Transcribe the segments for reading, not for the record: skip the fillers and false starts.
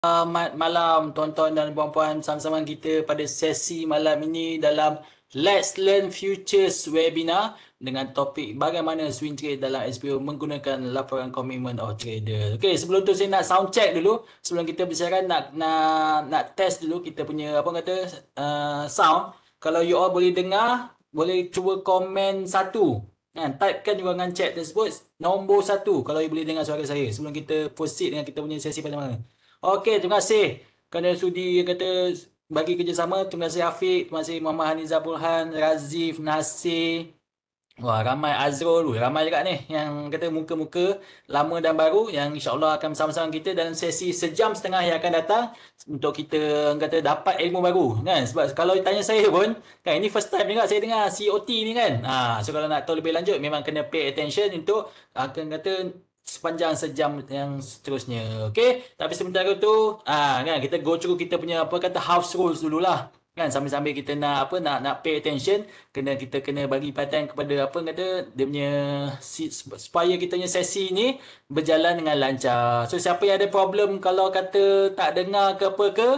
Malam tuan-tuan dan puan-puan, sama-sama kita pada sesi malam ini dalam Let's Learn Futures webinar dengan topik bagaimana swing trade dalam SPO menggunakan laporan commitment of trader. Okey, sebelum tu saya nak sound check dulu. Sebelum kita bersiaran nak test dulu kita punya apa kata sound. Kalau you all boleh dengar, boleh cuba komen satu. Kan, typekan di ruangan chat tersebut nombor satu kalau you boleh dengar suara saya sebelum kita proceed dengan kita punya sesi pada malam. Okey, terima kasih kerana sudi kata bagi kerjasama. Terima kasih Afiq, terima kasih Muhammad Haniza Burhan, Razif, Nasir. Wah, ramai Azrul, ramai juga ni yang kata muka-muka lama dan baru yang insya-Allah akan bersama-sama kita dalam sesi sejam setengah yang akan datang untuk kita kata dapat ilmu baru kan. Sebab kalau tanya saya pun kan ini first time juga saya dengar COT ni kan. So kalau nak tahu lebih lanjut memang kena pay attention untuk akan kata sepanjang sejam yang seterusnya. Okey, tapi sementara tu kan kita go through kita punya apa kata house rules dululah. Kan sambil-sambil kita nak apa nak pay attention, kita kena bagi perhatian kepada apa kata dia punya supaya kita punya sesi ni berjalan dengan lancar. So siapa yang ada problem kalau kata tak dengar ke apa ke,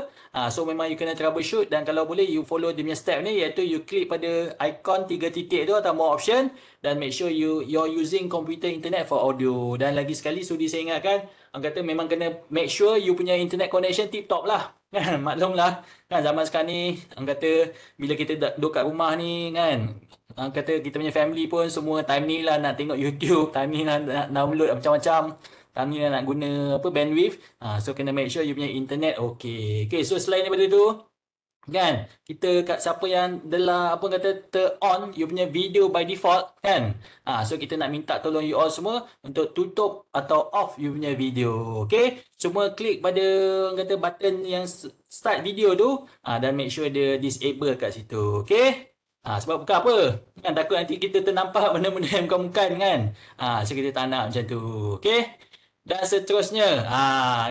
so memang you kena troubleshoot dan kalau boleh you follow dia punya step ni iaitu you klik pada icon 3 titik tu atau more option dan make sure you're using computer internet for audio. Dan lagi sekali sudi saya ingatkan, orang kata memang kena make sure you punya internet connection tip top lah. Kan maklumlah kan zaman sekarang ni orang kata bila kita duduk kat rumah ni kan orang kata kita punya family pun semua time ni lah nak tengok YouTube, time ni lah nak download macam-macam, time ni lah nak guna apa bandwidth. So kena make sure you punya internet okay. Okay, so selain daripada tu kan kita kat siapa yang adalah apa kata on you punya video by default kan, so kita nak minta tolong you all semua untuk tutup atau off you punya video. Okay, cuma klik pada kata button yang start video tu, dan make sure dia disable kat situ. Okay, sebab bukan apa kan takut nanti kita ternampak benda-benda yang bukan-bukan kan, so kita tak nak macam tu. Okay, dan seterusnya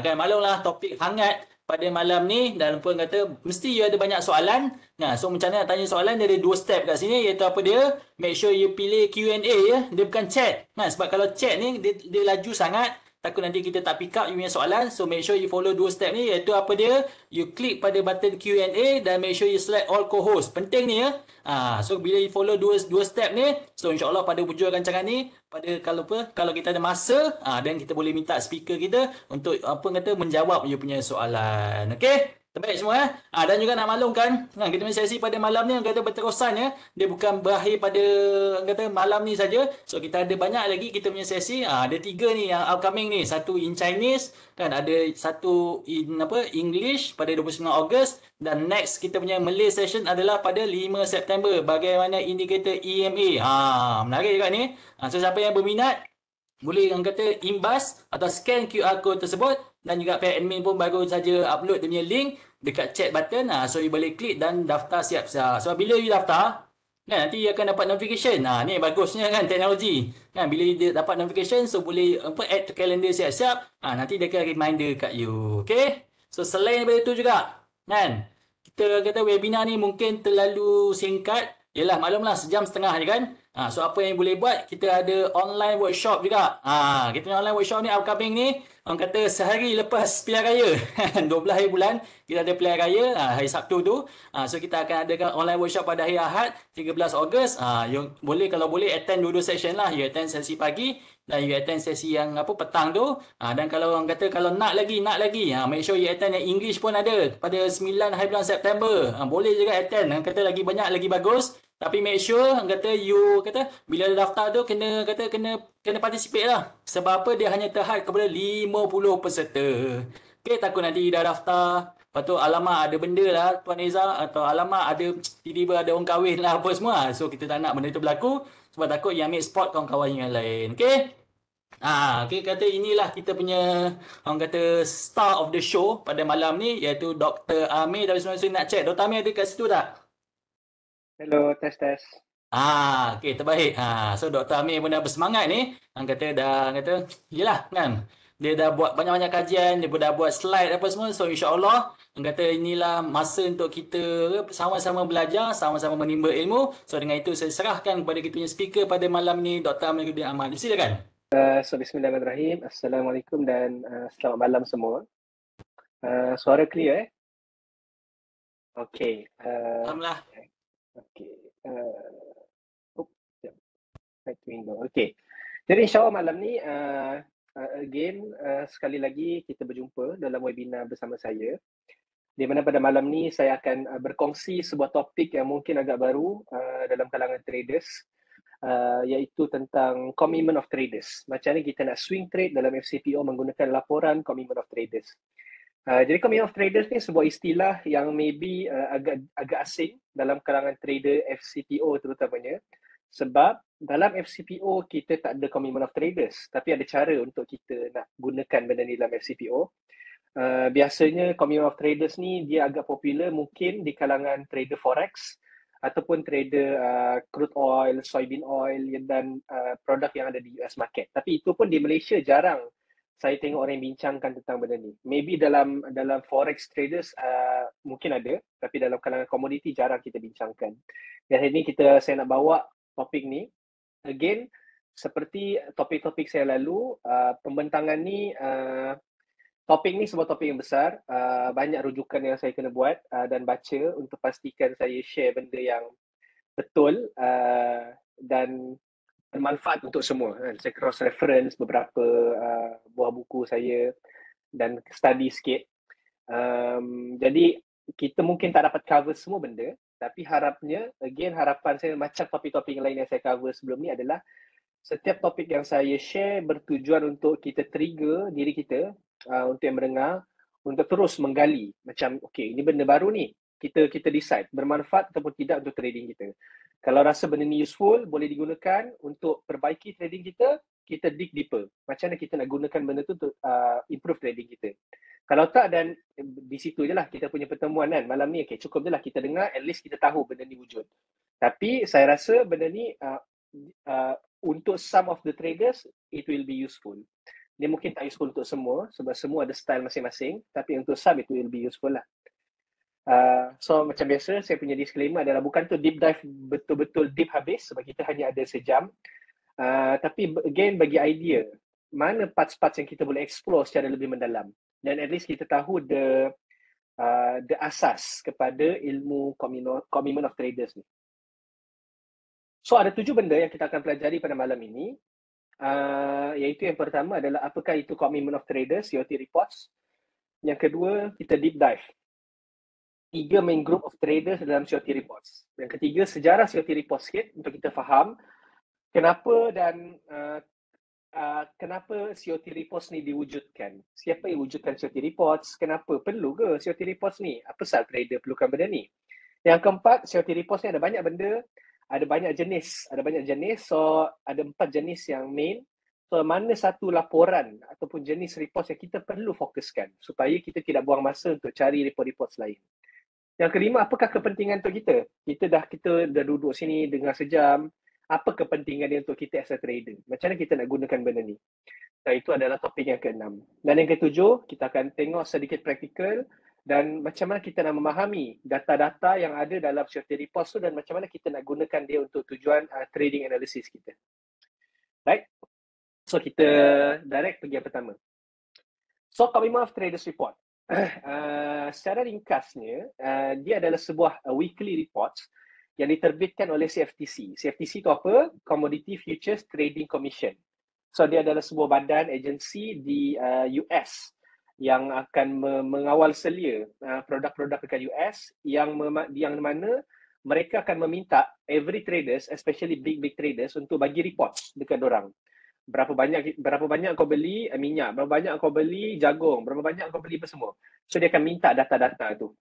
kan maklumlah topik hangat pada malam ni dan pun kata mesti you ada banyak soalan. So macam mana nak tanya soalan, dia ada dua step kat sini iaitu apa dia, make sure you pilih Q&A ya, dia bukan chat. Sebab kalau chat ni dia laju sangat, takut nanti kita tak pick up you punya soalan. So make sure you follow dua step ni iaitu apa dia, you klik pada button Q&A dan make sure you select all co-host. Penting ni ya. So bila you follow dua step ni, so insya-Allah pada hujung rancangan ni pada kalau kita ada masa, dan kita boleh minta speaker kita untuk apa kata menjawab you punya soalan. Okey? Terbaik semua dan juga nak maklumkan kita punya sesi pada malam ni kata berterusan ya. Dia bukan berakhir pada kata malam ni saja. So kita ada banyak lagi kita punya sesi. Ada 3 ni yang upcoming ni. Satu in Chinese kan, ada satu in apa English pada 29 Ogos dan next kita punya Malay session adalah pada 5 September bagaimana indikator EMA. Menarik juga ni. So siapa yang berminat boleh orang kata imbas atau scan QR code tersebut dan juga pihak admin pun baru saja upload dia punya link dekat chat button. So you boleh klik dan daftar siap-siap. Sebab bila you daftar kan nanti you akan dapat notification. Ni bagusnya kan teknologi. Kan bila you dapat notification so boleh apa add to calendar siap-siap. Nanti dia akan reminder kat you. Okay? So selain daripada itu juga kan kita kata webinar ni mungkin terlalu singkat. Yelah maklumlah sejam setengah je kan. So apa yang boleh buat, kita ada online workshop juga. Kita punya online workshop ni upcoming ni orang kata sehari lepas pilihan raya 12 hari bulan kita ada pilihan raya hari Sabtu tu. So kita akan adakan online workshop pada hari Ahad 13 Ogos. You boleh kalau boleh attend dua-dua session lah. You attend sesi pagi dan you attend sesi yang apa petang tu. Dan kalau orang kata kalau nak lagi make sure you attend yang English pun ada pada 9 hari bulan September. Boleh juga attend. Orang kata lagi banyak lagi bagus. Tapi make sure kata you kata bila daftar tu kena participate lah. Sebab apa dia hanya terhad kepada 50 peserta. Okay, takut nanti dah daftar lepas tu alamak ada benda lah Tuan Eza atau alamak ada tiba-tiba ada orang kahwin lah apa semua. So kita tak nak benda tu berlaku sebab takut yang ambil spot kawan-kawan yang lain. Okay. Okay, kata inilah kita punya orang kata star of the show pada malam ni iaitu Dr. Amir. Tapi sebenarnya nak check Dr. Amir ada kat situ tak? Hello, tes. Okey, terbaik. So Dr. Amir pun dah bersemangat ni. Kata, yelah kan. Dia dah buat banyak-banyak kajian, dia pun dah buat slide apa semua. So insya-Allah, kata inilah masa untuk kita sama-sama belajar, sama-sama menimba ilmu. So dengan itu saya serahkan kepada kita punya speaker pada malam ni Dr. Amir bin Ahmad. Silakan. So bismillahirrahmanirrahim. Assalamualaikum dan selamat malam semua. Suara clear eh? Okay. Alhamdulillah. Okay. Sekejap. Back to window. Okay. Jadi insyaAllah malam ni again sekali lagi kita berjumpa dalam webinar bersama saya. Di mana pada malam ni saya akan berkongsi sebuah topik yang mungkin agak baru dalam kalangan traders, iaitu tentang commitment of traders. Macam mana kita nak swing trade dalam FCPO menggunakan laporan commitment of traders. Jadi commitment of traders ni sebuah istilah yang maybe agak asing dalam kalangan trader FCPO terutamanya, sebab dalam FCPO kita tak ada commitment of traders, tapi ada cara untuk kita nak gunakan benda ni dalam FCPO. Biasanya commitment of traders ni dia agak popular mungkin di kalangan trader forex ataupun trader crude oil, soybean oil dan produk yang ada di US market. Tapi itu pun di Malaysia jarang saya tengok orang yang bincangkan tentang benda ni. Maybe dalam forex traders mungkin ada, tapi dalam kalangan komoditi jarang kita bincangkan. Dan hari ni saya nak bawa topik ni. Again, seperti topik-topik saya lalu, pembentangan ni topik ni sebuah topik yang besar, banyak rujukan yang saya kena buat dan baca untuk pastikan saya share benda yang betul dan bermanfaat untuk semua. Saya cross reference beberapa buah buku saya dan study sikit. Jadi kita mungkin tak dapat cover semua benda, tapi harapan saya macam topik-topik lain yang saya cover sebelum ni adalah setiap topik yang saya share bertujuan untuk kita trigger diri kita untuk yang mendengar untuk terus menggali macam okay, ini benda baru ni, kita decide bermanfaat ataupun tidak untuk trading kita. Kalau rasa benda ni useful, boleh digunakan untuk perbaiki trading kita, kita dig deeper. Macam mana kita nak gunakan benda tu untuk improve trading kita. Kalau tak, dan di situ je lah kita punya pertemuan kan. Malam ni okay, cukup je lah kita dengar, at least kita tahu benda ni wujud. Tapi saya rasa benda ni untuk some of the traders, it will be useful. Dia mungkin tak useful untuk semua, sebab semua ada style masing-masing. Tapi untuk some, it will be useful lah. So macam biasa, saya punya disclaimer adalah bukan tu deep dive betul-betul deep habis, sebab kita hanya ada sejam. Tapi again, bagi idea, mana parts-parts yang kita boleh explore secara lebih mendalam. Dan at least kita tahu the asas kepada ilmu commitment of traders ni. So ada 7 benda yang kita akan pelajari pada malam ini. Iaitu yang pertama adalah apakah itu commitment of traders, COT reports. Yang kedua, kita deep dive 3 main group of traders dalam COT reports. Yang ketiga, sejarah COT reports sikit untuk kita faham kenapa dan kenapa COT reports ni diwujudkan. Siapa yang wujudkan COT reports? Kenapa perlu ke COT reports ni? Apa sebab trader perlukan benda ni? Yang keempat, COT reports ni ada banyak benda, ada banyak jenis. So ada 4 jenis yang main. So mana satu laporan ataupun jenis reports yang kita perlu fokuskan supaya kita tidak buang masa untuk cari report-reports lain. Yang kelima, apakah kepentingan untuk kita? Kita dah duduk sini dengar sejam. Apa kepentingan dia untuk kita as a trader? Macam mana kita nak gunakan benda ni? Dan itu adalah topik yang keenam. Dan yang ketujuh, kita akan tengok sedikit praktikal dan macam mana kita nak memahami data-data yang ada dalam COT reports tu dan macam mana kita nak gunakan dia untuk tujuan trading analysis kita. Right? So kita direct pergi yang pertama. So commitment of traders report. Secara ringkasnya, dia adalah sebuah weekly report yang diterbitkan oleh CFTC. CFTC itu apa? Commodity Futures Trading Commission. So dia adalah sebuah badan agensi di US yang akan mengawal selia produk-produk dekat US yang mana mereka akan meminta every traders, especially big traders, untuk bagi reports dekat dorang. Berapa banyak kau beli minyak, berapa banyak kau beli jagung, berapa banyak kau beli apa semua. So dia akan minta data-data tu.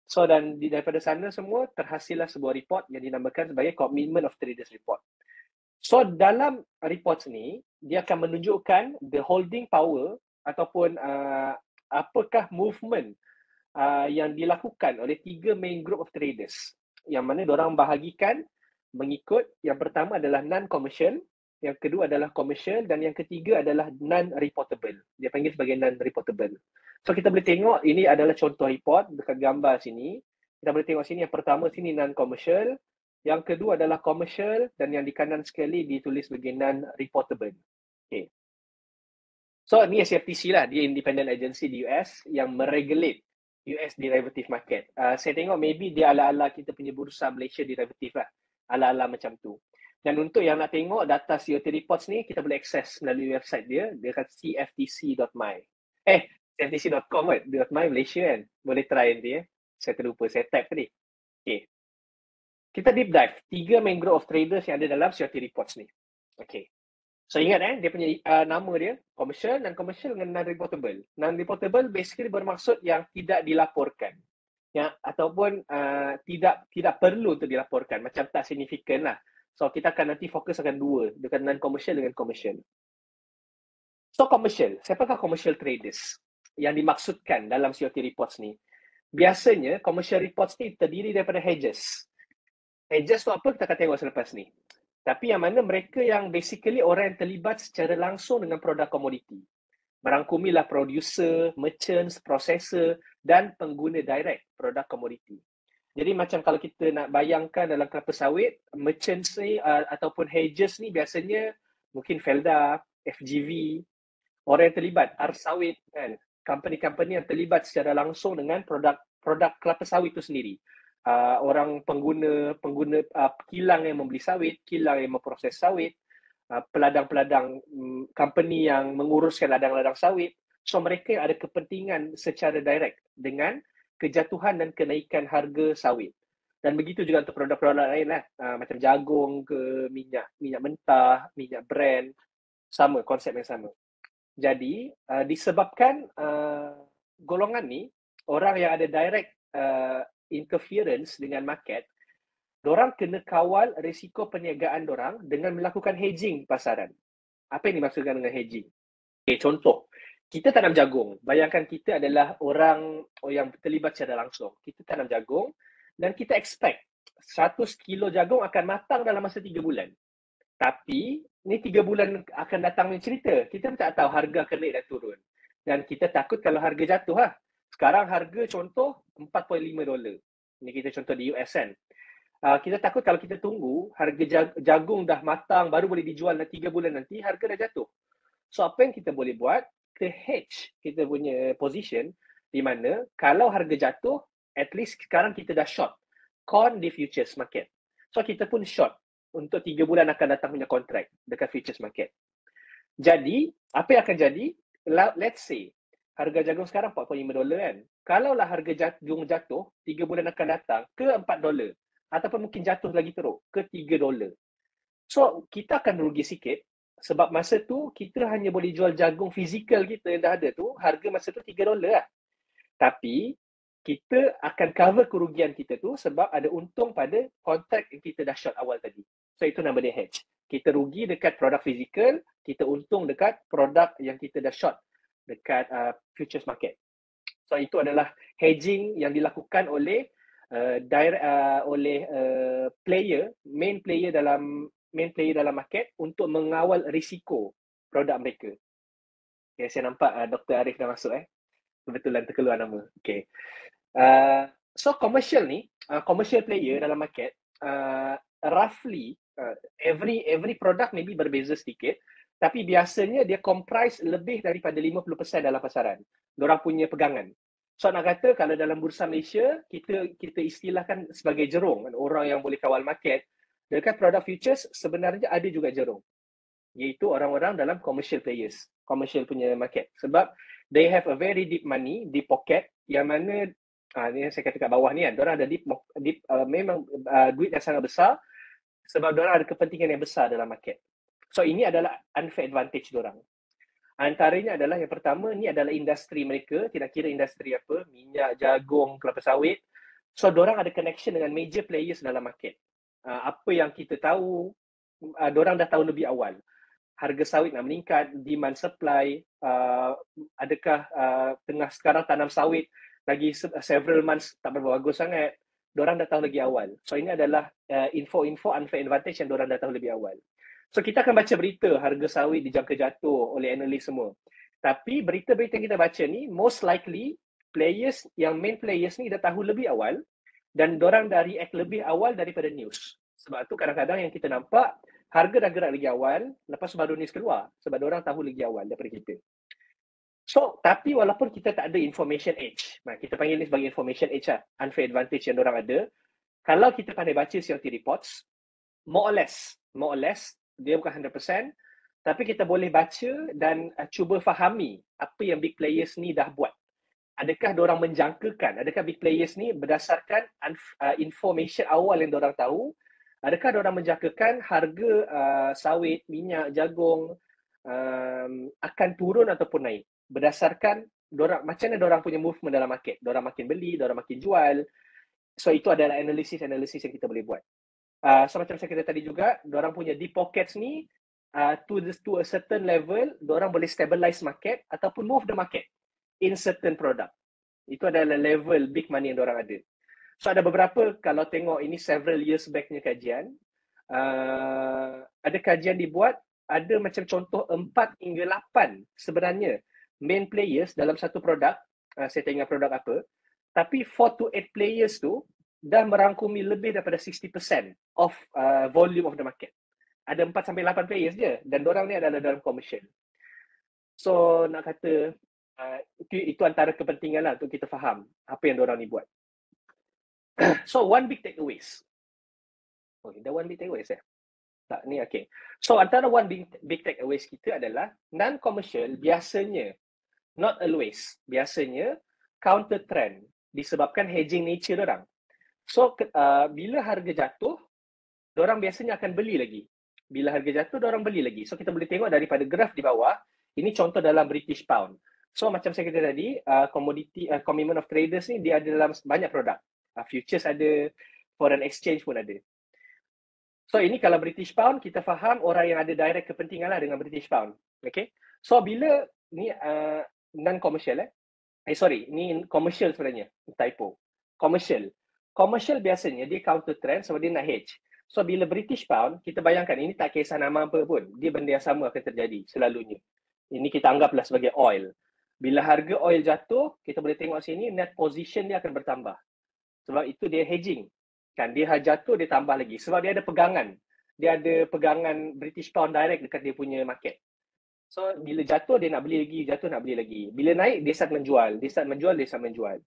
So dan daripada sana semua terhasillah sebuah report yang dinamakan sebagai Commitment of Traders Report. So dalam report ni, dia akan menunjukkan the holding power ataupun apakah movement yang dilakukan oleh 3 main group of traders. Yang mana diorang bahagikan mengikut, yang pertama adalah non-commercial, yang kedua adalah commercial dan yang ketiga adalah non-reportable. Dia panggil sebagai non-reportable. So kita boleh tengok ini adalah contoh report dekat gambar sini. Kita boleh tengok sini yang pertama sini non-commercial, yang kedua adalah commercial dan yang di kanan sekali ditulis sebagai non-reportable. Okay. So ni CFTC lah, dia independent agency di US yang meregulate US derivative market. Saya tengok maybe dia ala-ala kita punya bursa Malaysia derivative lah. Ala-ala macam tu. Dan untuk yang nak tengok data COT reports ni, kita boleh access melalui website dia dekat cftc.my. cftc.com kan? .my Malaysia kan? Boleh try nanti ya. Saya terlupa, saya type tadi. Okay. Kita deep dive. 3 main group of traders yang ada dalam COT reports ni. Okay. So ingat dia punya nama dia, commercial dan commercial dengan non-reportable. Non-reportable basically bermaksud yang tidak dilaporkan. Ya, ataupun tidak perlu untuk dilaporkan, macam tak signifikan lah. So kita akan nanti fokus akan dua, dengan non-commercial dengan commercial. So commercial, siapakah commercial traders yang dimaksudkan dalam COT reports ni? Biasanya commercial reports ni terdiri daripada hedges. Hedges tu apa kita akan tengok selepas ni. Tapi yang mana mereka yang basically orang yang terlibat secara langsung dengan produk komoditi. Merangkumilah producer, merchants, processor dan pengguna direct produk komoditi. Jadi macam kalau kita nak bayangkan dalam kelapa sawit, merchants ni ataupun hedges ni biasanya mungkin Felda, FGV, orang yang terlibat, Arsawit kan. Company-company yang terlibat secara langsung dengan produk kelapa sawit itu sendiri. Orang pengguna kilang yang membeli sawit, kilang yang memproses sawit, peladang-peladang company yang menguruskan ladang-ladang sawit. So mereka ada kepentingan secara direct dengan kejatuhan dan kenaikan harga sawit. Dan begitu juga untuk produk-produk lain lah, macam jagung ke minyak mentah, minyak brand, sama, konsep yang sama. Jadi disebabkan golongan ni, orang yang ada direct interference dengan market, dorang kena kawal risiko perniagaan dorang dengan melakukan hedging di pasaran. Apa yang dimaksudkan dengan hedging? Okay, contoh, kita tanam jagung. Bayangkan kita adalah orang yang terlibat secara langsung. Kita tanam jagung dan kita expect 100 kilo jagung akan matang dalam masa 3 bulan. Tapi, ni 3 bulan akan datang ni cerita. Kita tak tahu harga akan naik dan turun. Dan kita takut kalau harga jatuh lah. Sekarang harga contoh $4.5. Ini kita contoh di US kan. Kita takut kalau kita tunggu harga jagung dah matang baru boleh dijual 3 bulan nanti, harga dah jatuh. So apa yang kita boleh buat? Kita hedge kita punya position di mana kalau harga jatuh, at least sekarang kita dah short corn di futures market. So kita pun short untuk 3 bulan akan datang punya kontrak dekat futures market. Jadi, apa yang akan jadi? Let's say harga jagung sekarang $4.5 kan. Kalaulah harga jagung jatuh, 3 bulan akan datang ke $4 ataupun mungkin jatuh lagi teruk ke $3. So, kita akan rugi sikit sebab masa tu kita hanya boleh jual jagung fizikal kita yang dah ada tu, harga masa tu $3 lah. Tapi, kita akan cover kerugian kita tu sebab ada untung pada kontrak yang kita dah short awal tadi. So, itu nama dia hedge. Kita rugi dekat produk fizikal, kita untung dekat produk yang kita dah short dekat futures market. So itu adalah hedging yang dilakukan oleh main player dalam market untuk mengawal risiko produk mereka. Okay, saya nampak Dr. Arif dah masuk kebetulan terkeluar nama. Okay. So commercial ni, commercial player dalam market, roughly every product maybe berbeza sedikit. Tapi biasanya dia comprise lebih daripada 50% dalam pasaran. Diorang punya pegangan. So nak kata kalau dalam bursa Malaysia, kita istilahkan sebagai jerung. Orang yang boleh kawal market. Dekat produk futures sebenarnya ada juga jerung. Iaitu orang-orang dalam commercial players. Commercial punya market. Sebab they have a very deep money, deep pocket. Yang mana, ni saya kata kat bawah ni kan. Diorang ada memang duit yang sangat besar. Sebab diorang ada kepentingan yang besar dalam market. So ini adalah unfair advantage diorang. Antaranya adalah yang pertama, ni adalah industri mereka, tidak kira industri apa, minyak, jagung, kelapa sawit. So diorang ada connection dengan major players dalam market. Apa yang kita tahu, diorang dah tahu lebih awal. Harga sawit nak meningkat, demand supply, adakah tengah sekarang tanam sawit lagi several months tak berapa bagus sangat. Diorang dah tahu lagi awal. So ini adalah info-info unfair advantage yang diorang dah tahu lebih awal. So kita akan baca berita harga sawit dijangka jatuh oleh analis semua. Tapi berita-berita yang kita baca ni most likely main players ni dah tahu lebih awal dan dorang dah react lebih awal daripada news. Sebab tu kadang-kadang yang kita nampak harga dah gerak lagi awal lepas baru news keluar sebab dorang tahu lagi awal daripada kita. So, tapi walaupun kita tak ada information edge, kita panggil ni sebagai information edge lah, unfair advantage yang orang ada, kalau kita pandai baca COT reports, more or less, dia bukan 100%, tapi kita boleh baca dan cuba fahami apa yang big players ni dah buat. Adakah diorang menjangkakan, adakah big players ni berdasarkan information awal yang diorang tahu, adakah diorang menjangkakan harga sawit, minyak, jagung akan turun ataupun naik berdasarkan diorang, macam mana diorang punya movement dalam market, diorang makin beli, diorang makin jual. So itu adalah analisis yang kita boleh buat. So macam saya kata tadi juga, diorang punya deep pockets ni to a certain level, diorang boleh stabilize market ataupun move the market in certain product. Itu adalah level big money yang diorang ada. So ada beberapa, kalau tengok ini several years backnya kajian, ada kajian dibuat, ada macam contoh 4 hingga 8 sebenarnya main players dalam satu produk, saya tak ingat produk apa, tapi 4 to 8 players tu dah merangkumi lebih daripada 60% of volume of the market. Ada 4 sampai 8 players je dan diorang ni adalah dalam commercial. So nak kata itu antara kepentingan lah untuk kita faham apa yang diorang ni buat. So one big takeaways. Okay, dah one big takeaways Tak, ni okay. So antara one big takeaways kita adalah non-commercial biasanya, not always, biasanya counter trend disebabkan hedging nature orang. So bila harga jatuh, diorang biasanya akan beli lagi. Bila harga jatuh, diorang beli lagi. So kita boleh tengok daripada graf di bawah, ini contoh dalam British Pound. So macam saya kata tadi, commodity commitment of traders ni dia ada dalam banyak produk. Futures ada, foreign exchange pun ada. So ini kalau British Pound, kita faham orang yang ada direct kepentingan lah dengan British Pound. Okay. So bila ni non-commercial ni commercial sebenarnya, typo. Commercial biasanya dia counter trend sebab dia nak hedge. So bila British Pound, kita bayangkan ini tak kisah nama apa pun, dia benda yang sama akan terjadi selalunya. Ini kita anggaplah sebagai oil. Bila harga oil jatuh, kita boleh tengok sini net position dia akan bertambah. Sebab itu dia hedging. Kan dia jatuh, dia tambah lagi. Sebab dia ada pegangan. Dia ada pegangan British Pound direct dekat dia punya market. So bila jatuh, dia nak beli lagi. Jatuh, nak beli lagi. Bila naik, dia start menjual. Dia start menjual.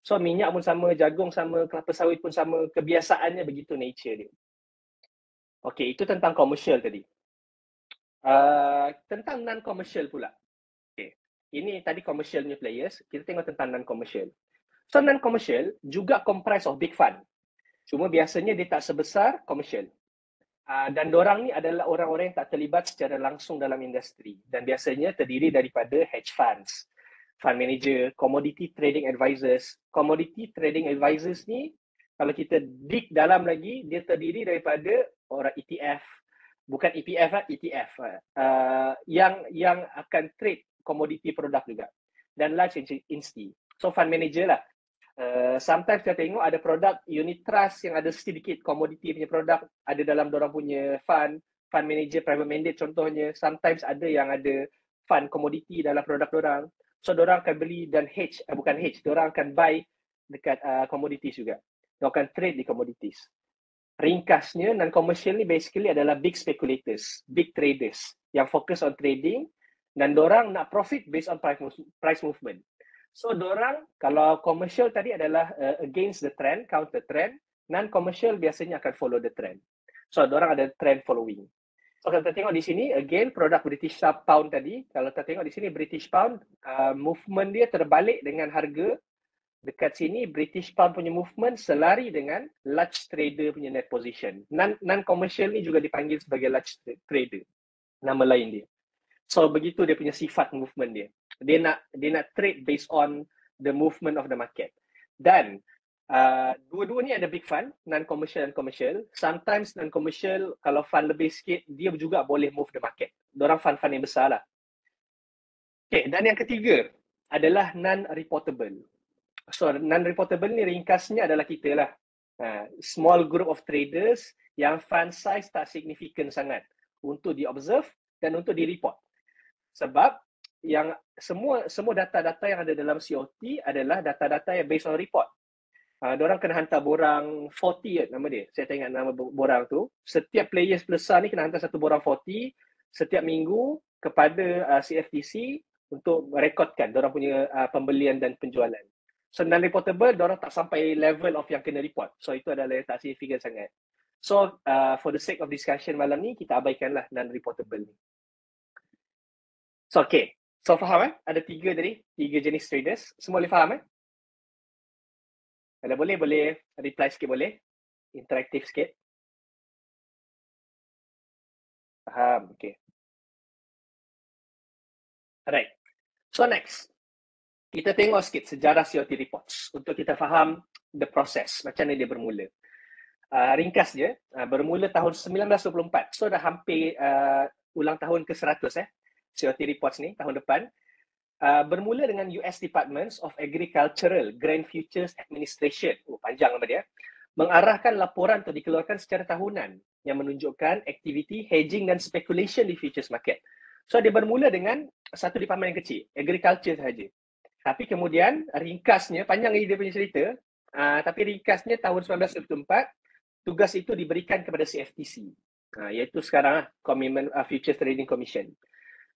So minyak pun sama, jagung sama, kelapa sawit pun sama. Kebiasaannya begitu nature dia. Okay, itu tentang commercial tadi. Tentang non-commercial pula. Okay. Ini tadi commercialnya players. Kita tengok tentang non-commercial. So non-commercial juga comprise of big fund. Cuma biasanya dia tak sebesar commercial. Dan diorang ni adalah orang-orang yang tak terlibat secara langsung dalam industri. Dan biasanya terdiri daripada hedge funds, fund manager, commodity trading advisors. Commodity trading advisors ni, kalau kita dig dalam lagi, dia terdiri daripada orang ETF, bukan EPF, ETF. Yang akan trade commodity produk juga. Dan large insti. So fund manager lah. Sometimes kita tengok ada produk unit trust yang ada sedikit commodity punya produk ada dalam dorang punya fund manager private mandate contohnya. Sometimes ada yang ada fund commodity dalam produk dorang. So dorang akan beli dan hedge, bukan hedge, dorang akan buy dekat commodities juga. Dorang akan trade di commodities. Ringkasnya, non-commercial ni basically adalah big speculators, big traders yang fokus on trading dan dorang nak profit based on price movement. So dorang, kalau commercial tadi adalah against the trend, counter trend, non-commercial biasanya akan follow the trend. So dorang ada trend following. So kalau kita tengok di sini, again produk British Pound tadi, kalau kita tengok di sini British Pound, movement dia terbalik dengan harga. Dekat sini British Pound punya movement selari dengan large trader punya net position. Non-commercial ni juga dipanggil sebagai large trader. Nama lain dia. So begitu dia punya sifat movement dia. Dia nak trade based on the movement of the market. Dan dua-dua ni ada big fund, non-commercial dan commercial. Sometimes non-commercial, kalau fund lebih sikit, dia juga boleh move the market. Diorang fund-fund yang besar lah. Okay, dan yang ketiga adalah non-reportable. So non-reportable ni ringkasnya adalah kita lah. Small group of traders yang fund size tak signifikan sangat untuk di-observe dan untuk di-report. Sebab yang semua data-data yang ada dalam COT adalah data-data yang based on report. Diorang kena hantar borang 40 nama dia. Saya tak ingat nama borang tu. Setiap players besar ni kena hantar satu borang 40 setiap minggu kepada CFTC untuk merekodkan diorang punya pembelian dan penjualan. So non-reportable, diorang tak sampai level of yang kena report. So itu adalah tak signifikan sangat. So for the sake of discussion malam ni, kita abaikanlah non-reportable ni. So okay, so faham Ada 3 tadi, 3 jenis traders. Semua boleh faham Kalau boleh reply sikit boleh. Interaktif sikit. Faham, okay. Alright. So next, kita tengok sikit sejarah COT reports untuk kita faham the process, macam mana dia bermula. Ringkas je, bermula tahun 1924. So dah hampir ulang tahun ke-100 COT reports ni tahun depan. Bermula dengan US Departments of Agricultural Grain Futures Administration. Panjang nama dia. Mengarahkan laporan untuk dikeluarkan secara tahunan yang menunjukkan aktiviti hedging dan speculation di futures market. So dia bermula dengan satu department yang kecil, agriculture sahaja. Tapi kemudian ringkasnya, panjang lagi dia punya cerita, tapi ringkasnya tahun 1924, tugas itu diberikan kepada CFTC, iaitu sekarang Commitment Futures Trading Commission.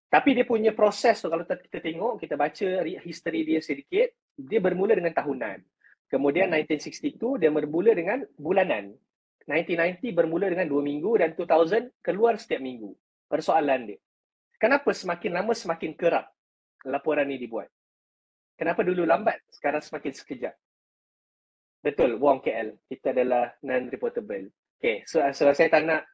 Tapi dia punya proses tu, kalau kita tengok, kita baca history dia sedikit, dia bermula dengan tahunan. Kemudian 1962 dia bermula dengan bulanan. 1990 bermula dengan 2 minggu dan 2000 keluar setiap minggu. Persoalan dia, kenapa semakin lama semakin kerap laporan ini dibuat? Kenapa dulu lambat, sekarang semakin sekejap? Betul, Wong KL. Kita adalah non-reportable. Okay, so saya tak nak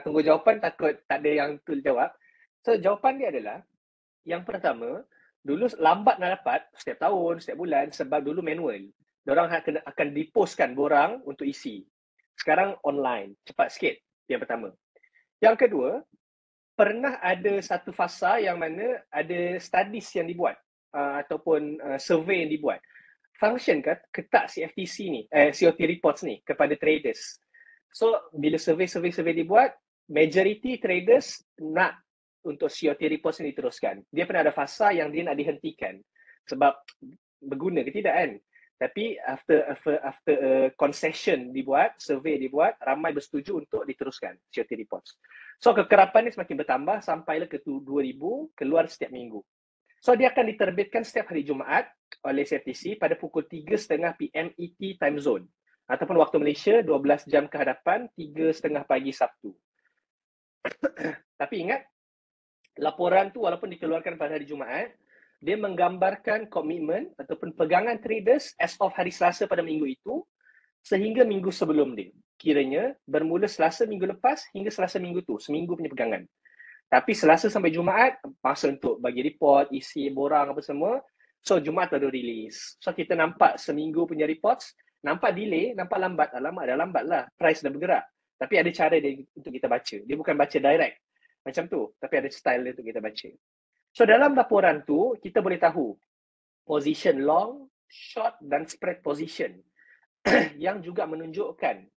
tunggu jawapan, takut tak ada yang tu jawab. So jawapan dia adalah, yang pertama, dulu lambat nak dapat setiap tahun, setiap bulan sebab dulu manual. Diorang akan dipostkan borang untuk isi. Sekarang online, cepat sikit. Yang pertama. Yang kedua, pernah ada satu fasa yang mana ada studies yang dibuat ataupun survey yang dibuat. Function ke tak CFTC ni, COT reports ni kepada traders. So, bila survey dibuat, majority traders nak untuk COT reports ni diteruskan. Dia pernah ada fasa yang dia nak dihentikan sebab berguna ke tidak kan? Tapi after concession dibuat, survey dibuat, ramai bersetuju untuk diteruskan COT reports. So kekerapan ni semakin bertambah sampailah ke 2000, keluar setiap minggu. So dia akan diterbitkan setiap hari Jumaat oleh CFTC pada pukul 3.30 PM ET time zone. Ataupun waktu Malaysia 12 jam ke hadapan, 3.30 pagi Sabtu. Tapi ingat, laporan tu walaupun dikeluarkan pada hari Jumaat, dia menggambarkan komitmen ataupun pegangan traders as of hari Selasa pada minggu itu sehingga minggu sebelum dia. Kiranya bermula Selasa minggu lepas hingga Selasa minggu tu, seminggu punya pegangan. Tapi Selasa sampai Jumaat, masa untuk bagi report, isi borang apa semua. So Jumaat baru release. So kita nampak seminggu punya reports, nampak delay, nampak lambat. Alamak, dah lambat lah. Price dah bergerak. Tapi ada cara dia untuk kita baca. Dia bukan baca direct macam tu, tapi ada style dia untuk kita baca. So dalam laporan tu, kita boleh tahu position long, short dan spread position yang juga menunjukkan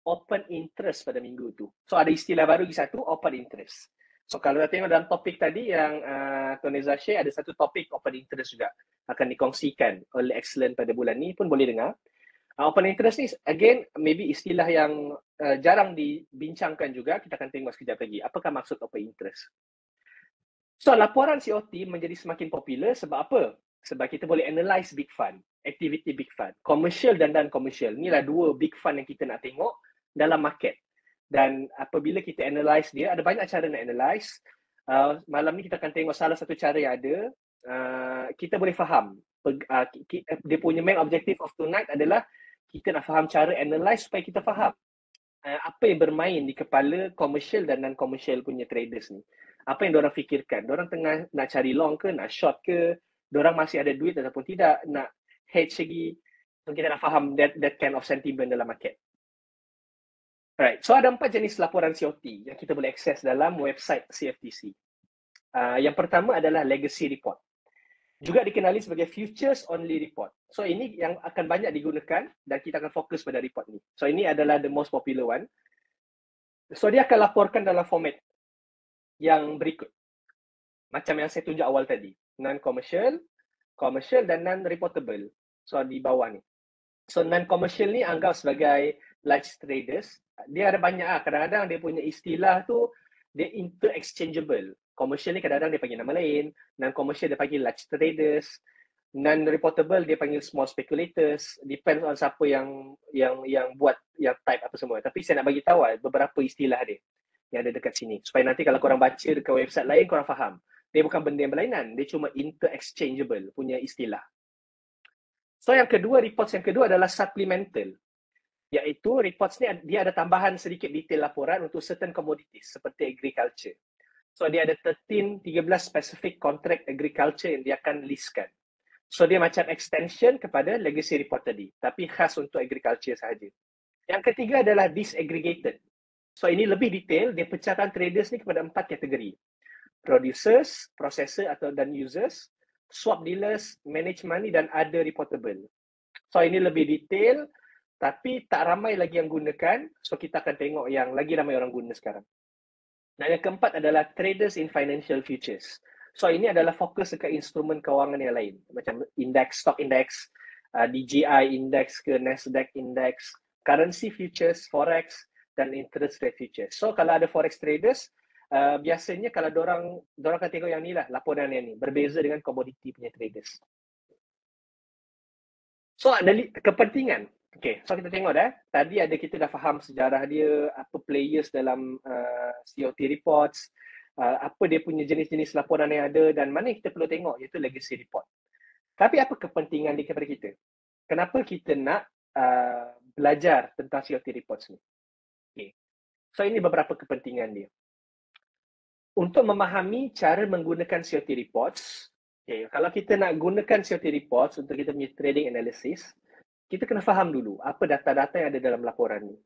open interest pada minggu tu. So ada istilah baru lagi satu, open interest. So kalau kita tengok dalam topik tadi yang Tuan Reza share, ada satu topik open interest juga akan dikongsikan oleh Excellent pada bulan ni, pun boleh dengar. Open interest ni, again, maybe istilah yang jarang dibincangkan juga, kita akan tengok sekejap lagi. Apakah maksud open interest? So, laporan COT menjadi semakin popular sebab apa? Sebab kita boleh analyse big fund, activity big fund, commercial dan non-commercial. Inilah dua big fund yang kita nak tengok dalam market. Dan apabila kita analyse dia, ada banyak cara nak analyse. Malam ni kita akan tengok salah satu cara yang ada. Kita boleh faham. Dia punya main objective of tonight adalah kita nak faham cara analyse supaya kita faham apa yang bermain di kepala commercial dan non-commercial punya traders ni. Apa yang diorang fikirkan? Diorang tengah nak cari long ke, nak short ke? Diorang masih ada duit ataupun tidak? Nak hedge lagi? So, kita nak faham that kind of sentiment dalam market. Alright, so ada 4 jenis laporan COT yang kita boleh akses dalam website CFTC. Yang pertama adalah legacy report. Juga dikenali sebagai futures only report. So ini yang akan banyak digunakan dan kita akan fokus pada report ni. So ini adalah the most popular one. So dia akan laporkan dalam format yang berikut. Macam yang saya tunjuk awal tadi. Non-commercial, commercial dan non-reportable. So di bawah ni. So non-commercial ni anggap sebagai large traders. Dia ada banyak kadang-kadang dia punya istilah tu dia interchangeable. Commercial ni kadang-kadang dia panggil nama lain, non-commercial dia panggil large traders, non-reportable dia panggil small speculators, depends on siapa yang buat yang type apa semua. Tapi saya nak bagi tahu beberapa istilah dia yang ada dekat sini supaya nanti kalau korang baca dekat website lain korang faham. Dia bukan benda yang berlainan, dia cuma interchangeable punya istilah. So yang kedua, reports yang kedua adalah supplemental, iaitu reports ni dia ada tambahan sedikit detail laporan untuk certain commodities seperti agriculture. So dia ada 13 specific contract agriculture yang dia akan listkan. So dia macam extension kepada legacy report tadi, tapi khas untuk agriculture sahaja. Yang ketiga adalah disaggregated. So ini lebih detail, dia pecahkan traders ni kepada 4 kategori. Producers, processor dan users, swap dealers, manage money dan other reportable. So ini lebih detail, tapi tak ramai lagi yang gunakan. So kita akan tengok yang lagi ramai orang guna sekarang. Dan yang keempat adalah traders in financial futures. So ini adalah fokus dekat instrumen kewangan yang lain. Macam index, stock index, DJI index ke Nasdaq index, currency futures, forex dan interest rate futures. So kalau ada forex traders, biasanya kalau dorang akan tengok yang ni lah, laporan yang ni. Berbeza dengan commodity punya traders. So ada kepentingan. Okay, so kita tengok dah. Tadi kita dah faham sejarah dia, apa players dalam COT reports, apa dia punya jenis-jenis laporan yang ada dan mana yang kita perlu tengok iaitu legacy report. Tapi apa kepentingan dia kepada kita? Kenapa kita nak belajar tentang COT reports ni? Okay. So ini beberapa kepentingan dia. Untuk memahami cara menggunakan COT reports, okay, kalau kita nak gunakan COT reports untuk kita punya trading analysis, kita kena faham dulu apa data-data yang ada dalam laporan ni.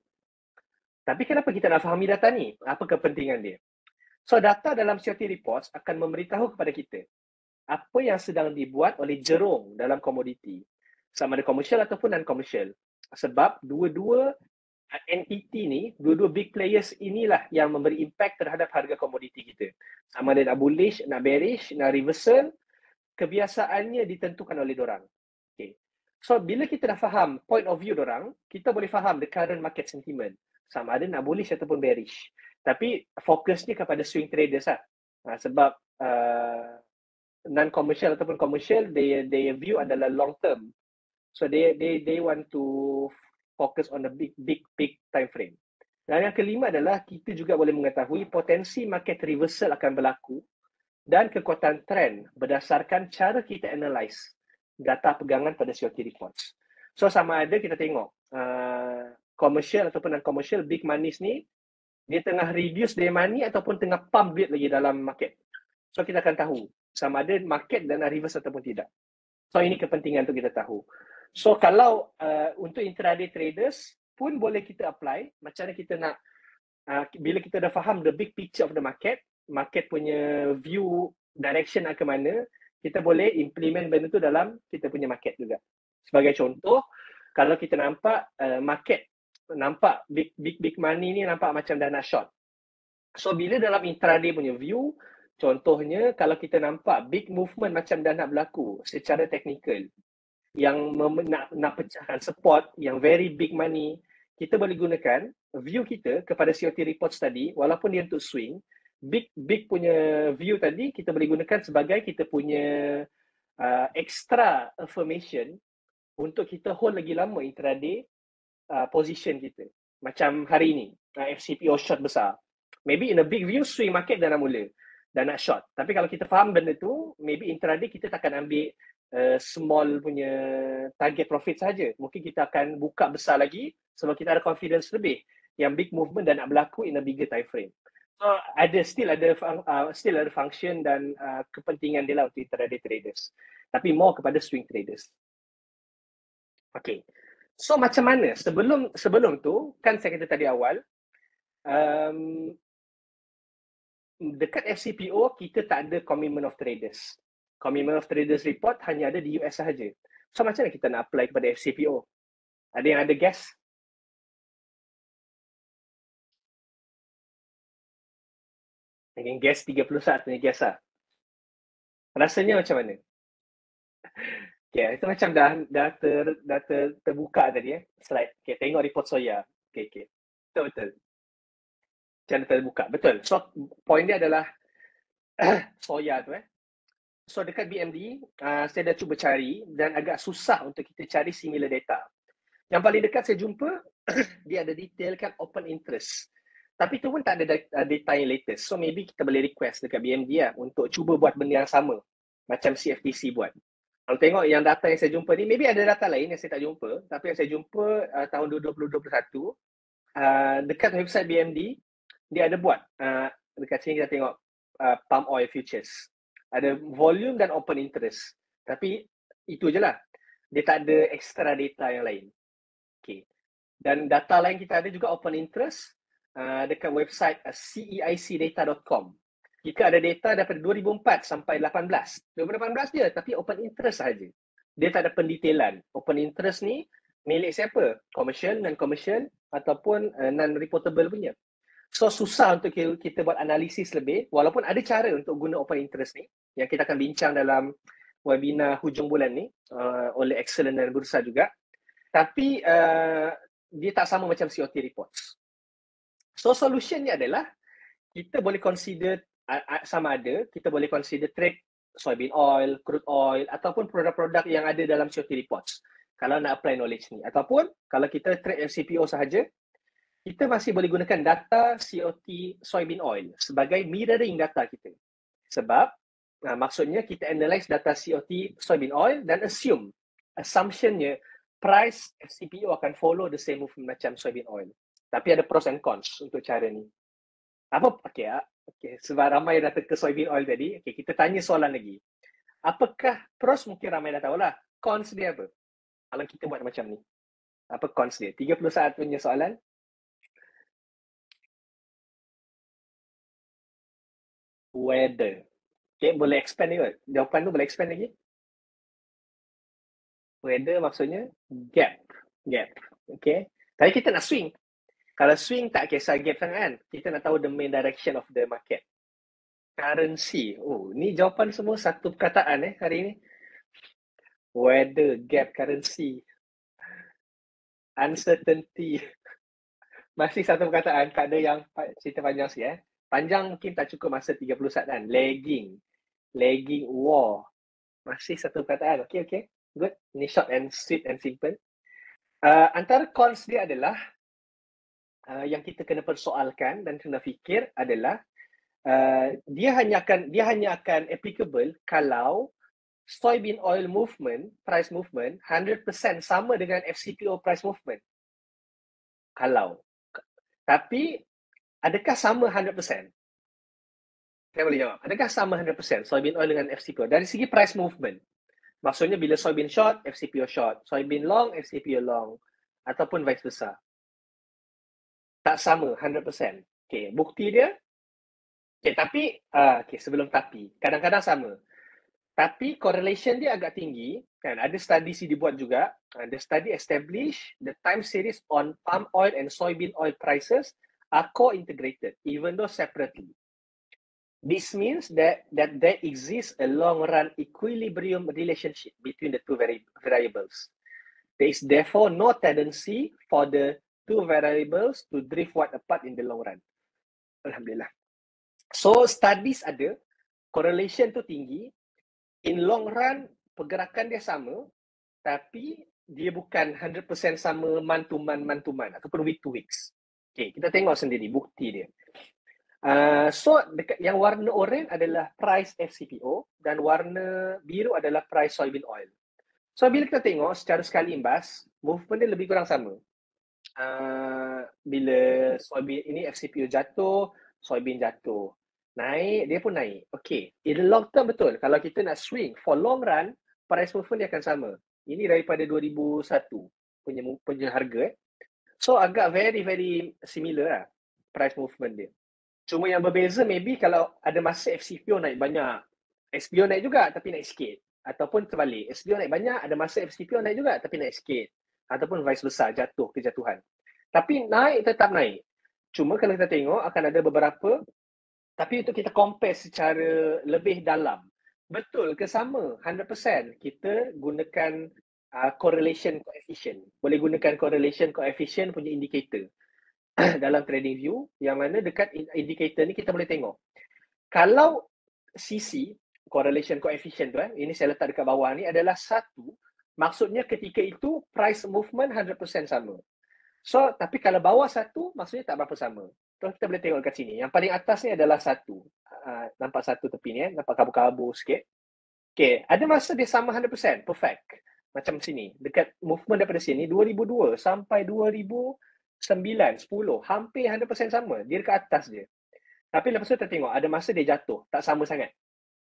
Tapi kenapa kita nak fahami data ni? Apa kepentingan dia? So, data dalam COT reports akan memberitahu kepada kita apa yang sedang dibuat oleh jerung dalam komoditi. Sama ada komersial ataupun non-komersial. Sebab dua-dua entity ni, dua-dua big players inilah yang memberi impact terhadap harga komoditi kita. Sama ada nak bullish, nak bearish, nak reversal, kebiasaannya ditentukan oleh dorang. Okay. So, bila kita dah faham point of view dorang, kita boleh faham the current market sentiment. Sama ada nak bullish ataupun bearish. Tapi fokusnya kepada swing traders lah. Sebab non-commercial ataupun commercial, their view adalah long term. So, they want to focus on the big time frame. Dan yang kelima adalah kita juga boleh mengetahui potensi market reversal akan berlaku dan kekuatan trend berdasarkan cara kita analyse data pegangan pada COT reports. So sama ada kita tengok commercial ataupun non-commercial big moneys ni dia tengah reduce their money ataupun tengah pump duit lagi dalam market. So kita akan tahu sama ada market dan reverse ataupun tidak. So ini kepentingan untuk kita tahu. So kalau untuk intraday traders pun boleh kita apply macam mana kita nak bila kita dah faham the big picture of the market punya view direction ke mana, kita boleh implement benda tu dalam kita punya market juga. Sebagai contoh, kalau kita nampak market nampak big money ni nampak macam dah nak short. So bila dalam intraday punya view, contohnya kalau kita nampak big movement macam dah nak berlaku secara technical yang nak pecahkan support yang very big money, kita boleh gunakan view kita kepada COT reports tadi walaupun dia untuk swing, big punya view tadi kita boleh gunakan sebagai kita punya extra affirmation untuk kita hold lagi lama intraday position kita. Macam hari ni, FCPO short besar. Maybe in a big view, swing market dah nak mula. Dah nak short. Tapi kalau kita faham benda tu, maybe intraday kita takkan ambil small punya target profit saja. Mungkin kita akan buka besar lagi sebab kita ada confidence lebih yang big movement dah nak berlaku in a bigger time frame. So still ada function dan kepentingan dia lah untuk intraday traders. Tapi more kepada swing traders. Okay. So macam mana? Sebelum tu, kan saya kata tadi awal, dekat FCPO kita tak ada Commitment of Traders. Commitment of Traders report hanya ada di US sahaja. So macam mana kita nak apply kepada FCPO? Ada yang ada guess? Yang guess 30 saat punya guess lah. Rasanya macam mana? Okay, itu macam dah terbuka tadi slide. Okay, tengok report Soya. Okay. Betul. Macam terbuka. Betul. So, point dia adalah soya tu So dekat BMD, saya dah cuba cari dan agak susah untuk kita cari similar data. Yang paling dekat saya jumpa, dia ada detailkan open interest. Tapi tu pun tak ada data yang latest. So maybe kita boleh request dekat BMD lah untuk cuba buat benda yang sama. Macam CFTC buat. Kalau tengok yang data yang saya jumpa ni, maybe ada data lain yang saya tak jumpa. Tapi yang saya jumpa tahun 2021, dekat website BMD, dia ada buat. Dekat sini kita tengok palm oil futures. Ada volume dan open interest. Tapi itu je lah. Dia tak ada extra data yang lain. Okay. Dan data lain kita ada juga open interest dekat website ceicdata.com. Kita ada data daripada 2004 sampai 18. 2018 je, tapi open interest sahaja. Dia tak ada pendetailan. Open interest ni milik siapa? Commercial, non-commercial ataupun non-reportable punya. So susah untuk kita buat analisis lebih, walaupun ada cara untuk guna open interest ni yang kita akan bincang dalam webinar hujung bulan ni oleh Excellent dan Bursa juga. Tapi dia tak sama macam COT reports. So solutionnya adalah kita boleh consider sama ada, kita boleh consider trade soybean oil, crude oil ataupun produk-produk yang ada dalam COT reports kalau nak apply knowledge ni. Ataupun kalau kita trade FCPO sahaja, kita masih boleh gunakan data COT soybean oil sebagai mirroring data kita. Sebab maksudnya kita analyze data COT soybean oil dan assumptionnya price FCPO akan follow the same movement macam soybean oil. Tapi ada pros and cons untuk cara ni. Okay, sebab ramai dah ke soybean oil tadi, okay, kita tanya soalan lagi. Apakah pros mungkin ramai dah tahulah. Cons dia apa? Kalau kita buat macam ni. Apa cons dia? 30 saat punya soalan. Weather. Okay, boleh expand ni kot? Jawapan tu boleh expand lagi? Weather maksudnya gap. Okay. Tapi kita nak swing. Kalau swing tak kisah gap sangat kan. Kita nak tahu the main direction of the market. Currency. Oh, ni jawapan semua satu perkataan hari ni. Weather, gap, currency. Uncertainty. Masih satu perkataan. Tak ada yang cerita panjang sikit. Panjang mungkin tak cukup masa 30 saat kan. Lagging, war. Masih satu perkataan. Okay. Good. Ni short and sweet and simple. Antara cons dia adalah yang kita kena persoalkan dan kena fikir adalah dia hanya akan applicable kalau soybean oil movement, price movement 100% sama dengan FCPO price movement. Kalau. Tapi adakah sama 100%? Saya boleh jawab. Adakah sama 100% soybean oil dengan FCPO dari segi price movement? Maksudnya bila soybean short, FCPO short, soybean long, FCPO long ataupun vice versa. Tak sama 100%. Okay, bukti dia. Okay, tapi sebelum tapi, kadang-kadang sama. Tapi correlation dia agak tinggi. Kan? Ada study dibuat juga. The study establish the time series on palm oil and soybean oil prices are co-integrated, even though separately. This means that there exists a long-run equilibrium relationship between the two variables. There is therefore no tendency for the two variables to drift wide apart in the long run. Alhamdulillah. So studies ada, correlation tu tinggi. In long run, pergerakan dia sama, tapi dia bukan 100% sama month to month ataupun week to weeks. Okay, kita tengok sendiri bukti dia. So yang warna oranye adalah price FCPO dan warna biru adalah price soybean oil. So bila kita tengok secara sekali imbas, movement dia lebih kurang sama. Bila soybean ini FCPO jatuh, soybean jatuh. Naik, dia pun naik. Okay, in the long term betul. Kalau kita nak swing for long run, price movement dia akan sama. Ini daripada 2001 punya harga. So agak very, very similar lah price movement dia. Cuma yang berbeza maybe kalau ada masa FCPO naik banyak, SPO naik juga tapi naik sikit. Ataupun terbalik, SPO naik banyak, ada masa FCPO naik juga tapi naik sikit. Ataupun vice versa, kejatuhan. Tapi naik tetap naik. Cuma kalau kita tengok akan ada beberapa, tapi untuk kita compare secara lebih dalam, betul ke sama 100%? Kita gunakan correlation coefficient. Boleh gunakan correlation coefficient punya indicator dalam trading view, yang mana dekat indicator ni kita boleh tengok. Kalau CC, correlation coefficient tu, ini saya letak dekat bawah ni adalah 1, maksudnya ketika itu price movement 100% sama. So, tapi kalau bawah 1, maksudnya tak berapa sama. So, kita boleh tengok kat sini. Yang paling atas ni adalah 1. Nampak 1 tepi ni, nampak kabur-kabur sikit. Okay, ada masa dia sama 100%, perfect. Macam sini, dekat movement daripada sini, 2002 sampai 2009, 10, hampir 100% sama. Dia dekat atas je. Tapi lepas tu kita tengok, ada masa dia jatuh, tak sama sangat.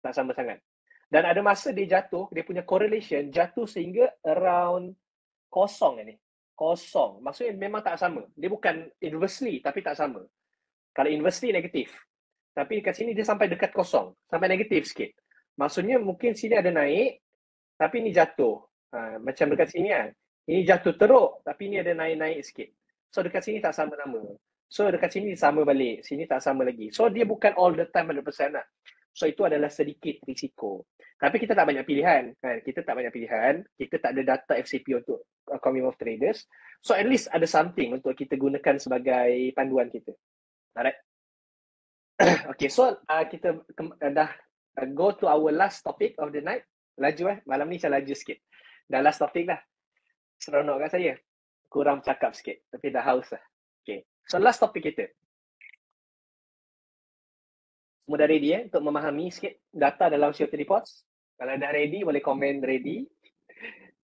Tak sama sangat. Dan ada masa dia jatuh, dia punya correlation jatuh sehingga around kosong ni. Kosong. Maksudnya memang tak sama. Dia bukan inversely, tapi tak sama. Kalau inversely, negatif. Tapi kat sini dia sampai dekat kosong. Sampai negatif sikit. Maksudnya mungkin sini ada naik, tapi ni jatuh. Macam dekat sini kan. Ini jatuh teruk, tapi ni ada naik-naik sikit. So dekat sini tak sama nama. So dekat sini sama balik. Sini tak sama lagi. So dia bukan all the time 100% lah. So itu adalah sedikit risiko. Tapi kita tak banyak pilihan. Kita tak banyak pilihan. Kita tak ada data FCP untuk Community of Traders. So at least ada something untuk kita gunakan sebagai panduan kita. Alright. Okay, so kita dah go to our last topic of the night. Laju malam ni saya laju sikit. Dah last topic dah. Seronok kat saya. Kurang cakap sikit. Tapi dah haus lah. Okay, so last topic kita. Semua dah ready untuk memahami sikit data dalam COT reports. Kalau dah ready, boleh komen ready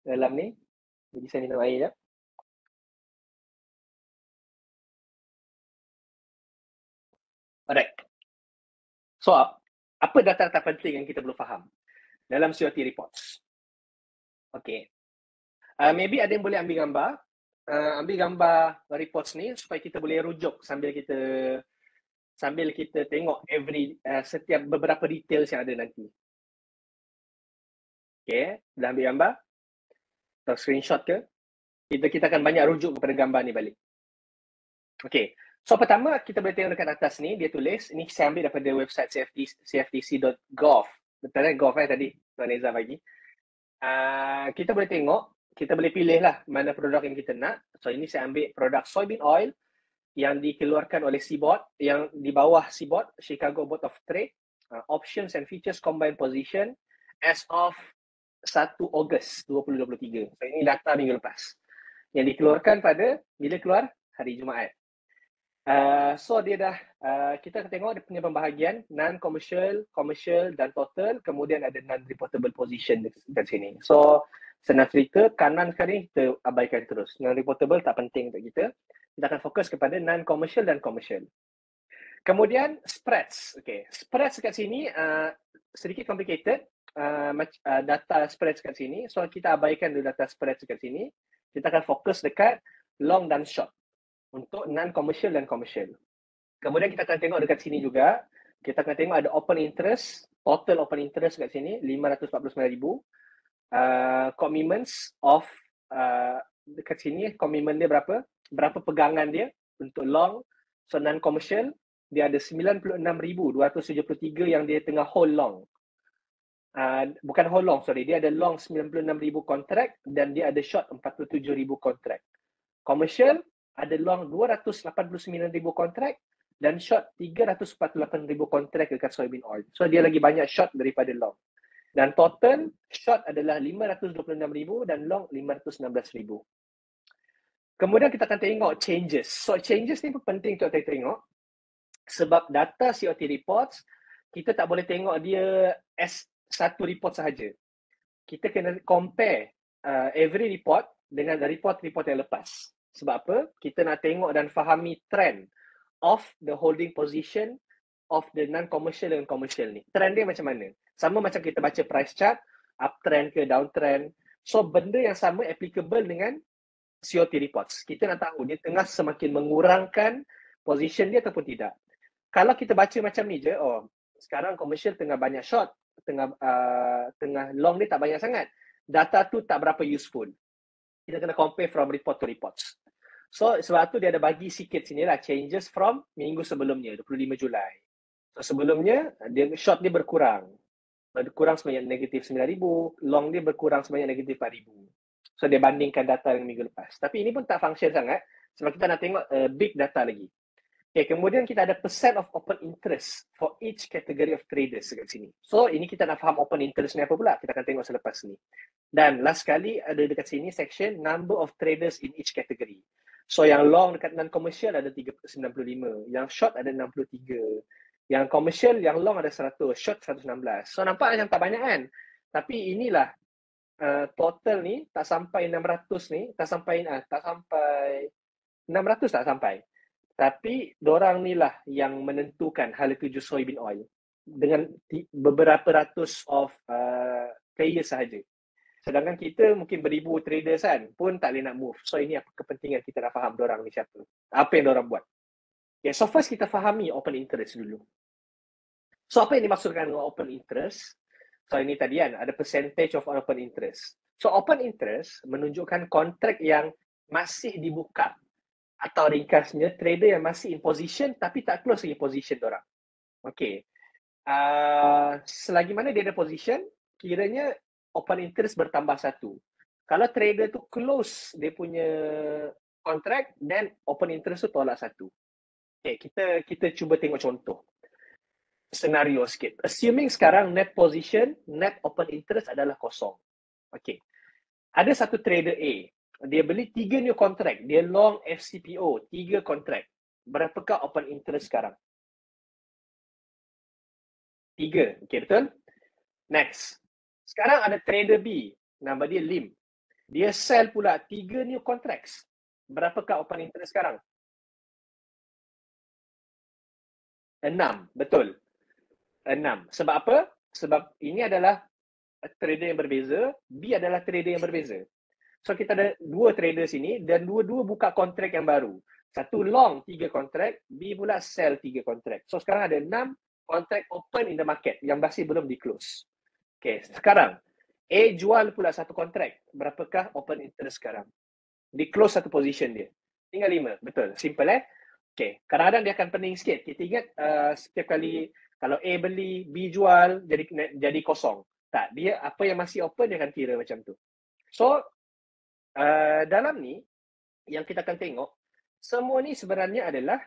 dalam ni. Jadi saya minum air sekejap. Alright. So, apa data-data penting yang kita perlu faham dalam COT reports? Okay. Maybe ada yang boleh ambil gambar. Ambil gambar reports ni supaya kita boleh rujuk sambil kita tengok setiap beberapa details yang ada nanti. Okay, dah ambil gambar atau screenshot ke? Kita akan banyak rujuk kepada gambar ni balik. Okay, so pertama kita boleh tengok dekat atas ni, dia tulis, ini saya ambil daripada website cftc.gov. Betul kan gov tadi Tuan Neza bagi. Kita boleh tengok, kita boleh pilih lah mana produk yang kita nak. So ini saya ambil produk soybean oil yang dikeluarkan oleh CBOT, yang di bawah CBOT, Chicago Board of Trade, options and features combined position as of 1 Ogos 2023. So ini data minggu lepas. Yang dikeluarkan pada, bila keluar? Hari Jumaat. So dia dah, kita akan tengok dia punya pembahagian non-commercial, commercial dan total. Kemudian ada non-reportable position dekat sini. So senang cerita, kanan sekarang ni kita abaikan terus. Non-reportable tak penting untuk kita. Kita akan fokus kepada non-commercial dan commercial. Kemudian spreads. Okay, spreads kat sini sedikit complicated. Data spreads kat sini. So kita abaikan dulu data spreads kat sini. Kita akan fokus dekat long dan short untuk non-commercial dan commercial. Kemudian kita akan tengok dekat sini juga. Kita akan tengok ada open interest, total open interest kat sini 549,000. Commitments of dekat sini commitment dia berapa? Berapa pegangan dia untuk long. So non-commercial dia ada 96,273 yang dia tengah hold long. Bukan hold long, sorry. Dia ada long 96,000 kontrak dan dia ada short 47,000 kontrak. Commercial ada long 289,000 kontrak dan short 348,000 kontrak dekat soybean oil. So dia lagi banyak short daripada long. Dan total short adalah 526,000 dan long 516,000. Kemudian kita akan tengok changes. So changes ni pun penting untuk kita tengok. Sebab data COT reports, kita tak boleh tengok dia as satu report sahaja. Kita kena compare every report dengan report-report yang lepas. Sebab apa? Kita nak tengok dan fahami trend of the holding position of the non-commercial dan commercial ni. Trend dia macam mana? Sama macam kita baca price chart, uptrend ke downtrend. So benda yang sama applicable dengan COT reports. Kita nak tahu dia tengah semakin mengurangkan position dia ataupun tidak. Kalau kita baca macam ni je, oh sekarang commercial tengah banyak short, tengah long dia tak banyak sangat. Data tu tak berapa useful. Kita kena compare from report to reports. So sebab tu dia ada bagi sikit sini lah changes from minggu sebelumnya 25 Julai. So sebelumnya dia short dia berkurang. Berkurang sebanyak negatif 9,000, long dia berkurang sebanyak negatif 4,000. So dia bandingkan data yang minggu lepas. Tapi ini pun tak function sangat sebab kita nak tengok big data lagi. Okay, kemudian kita ada percent of open interest for each category of traders dekat sini. So, ini kita nak faham open interest ni apa pula. Kita akan tengok selepas ni. Dan last sekali ada dekat sini section number of traders in each category. So, yang long dekat non-commercial ada 95. Yang short ada 63. Yang commercial, yang long ada 100. Short 116. So, nampak macam tak banyak kan? Tapi inilah total ni tak sampai 600 ni. Tak sampai 600 tak sampai. Tapi dorang ni lah yang menentukan hala tuju soybean oil dengan beberapa ratus of players sahaja. Sedangkan kita mungkin beribu traders kan pun tak boleh nak move. So ini apa kepentingan kita nak faham dorang ni siapa. Apa yang dorang buat. Okay, so first kita fahami open interest dulu. So apa yang dimaksudkan dengan open interest? So ini tadi kan ada percentage of open interest. So open interest menunjukkan kontrak yang masih dibuka. Atau ringkasnya, trader yang masih in position tapi tak close lagi position dorang. Okay. Selagi mana dia ada position, kiranya open interest bertambah 1. Kalau trader tu close dia punya kontrak, then open interest tu tolak 1. Okay, kita cuba tengok contoh. Senario sikit. Assuming sekarang net position, net open interest adalah kosong. Okay. Ada satu trader A. Dia beli 3 new contract. Dia long FCPO, 3 contract. Berapakah open interest sekarang? 3. Okay, betul? Next. Sekarang ada trader B. Nama dia Lim. Dia sell pula 3 new contracts. Berapakah open interest sekarang? 6. Betul. 6. Sebab apa? Sebab ini adalah trader yang berbeza. B adalah trader yang berbeza. So kita ada 2 trader sini dan dua-dua buka kontrak yang baru. Satu long 3 kontrak, B pula sell 3 kontrak. So sekarang ada 6 kontrak open in the market yang masih belum di close. Okay, sekarang A jual pula 1 kontrak. Berapakah open interest sekarang? Di close satu position dia. Tinggal 5. Betul. Simple Okay, kadang-kadang dia akan pening sikit. Kita ingat setiap kali kalau A beli, B jual, jadi kosong. Tak, dia apa yang masih open dia akan kira macam tu. So dalam ni yang kita akan tengok semua ni sebenarnya adalah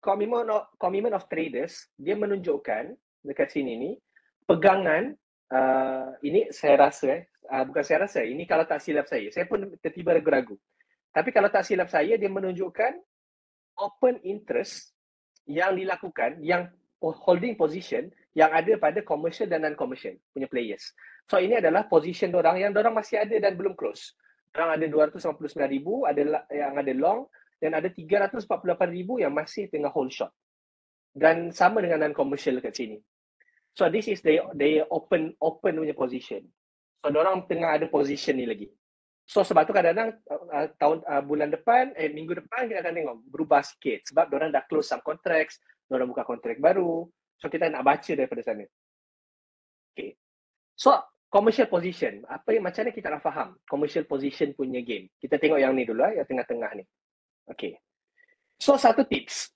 commitment of traders. Dia menunjukkan dekat sini ni pegangan ini saya rasa bukan saya rasa, ini kalau tak silap saya pun tertiba ragu-ragu. Tapi kalau tak silap saya, dia menunjukkan open interest yang dilakukan, yang holding position yang ada pada commercial dan non-commercial punya players. So ini adalah position dorang yang dorang masih ada dan belum close. Dorang ada 259,000, ada yang ada long dan ada 348,000 yang masih tengah hold short. Dan sama dengan non-commercial kat sini. So this is the open punya position. So dorang tengah ada position ni lagi. So sebab tu kadang-kadang bulan depan, minggu depan kita akan tengok berubah sikit sebab dorang dah close some contracts, dorang buka kontrak baru. So kita nak baca daripada sana. Okay. So commercial position, macam mana kita nak faham commercial position punya game? Kita tengok yang ni dulu yang tengah-tengah ni. Okay. So satu tips.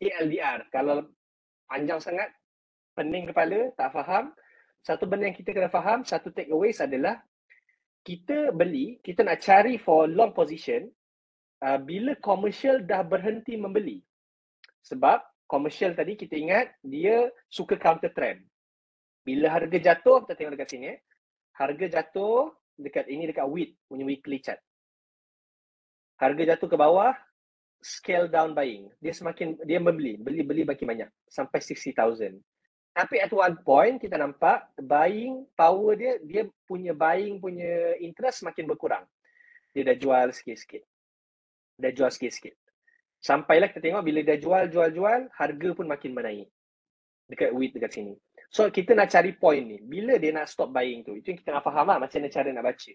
TLDR, kalau panjang sangat, pening kepala, tak faham. Satu benda yang kita kena faham, satu takeaways adalah kita beli, kita nak cari for long position bila commercial dah berhenti membeli. Sebab commercial tadi kita ingat dia suka counter trend. Bila harga jatuh, kita tengok dekat sini. Harga jatuh dekat wheat punya weekly chart. Harga jatuh ke bawah, scale down buying. Dia beli makin banyak sampai 60,000. Tapi at one point kita nampak buying power dia punya buying punya interest makin berkurang. Dia dah jual sikit-sikit. Sampailah kita tengok bila dia jual, harga pun makin menaik. Dekat wheat dekat sini. So kita nak cari point ni. Bila dia nak stop buying tu? Itu yang kita nak faham lah macam mana cara nak baca.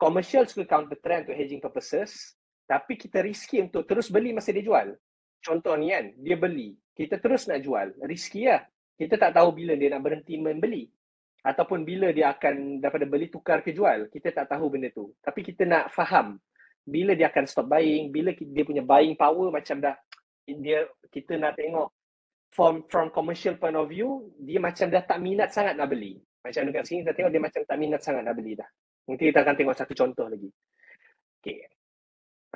Commercial suka counter trend untuk hedging purposes. Tapi kita risky untuk terus beli masa dia jual. Contoh ni kan, dia beli. Kita terus nak jual. Risky lah. Kita tak tahu bila dia nak berhenti membeli. Ataupun bila dia akan daripada beli tukar ke jual. Kita tak tahu benda tu. Tapi kita nak faham bila dia akan stop buying, bila dia punya buying power macam dah kita nak tengok from commercial point of view, dia macam dah tak minat sangat nak beli. Macam dekat sini kita tengok dia macam tak minat sangat nak beli dah. Nanti kita akan tengok satu contoh lagi. Okay.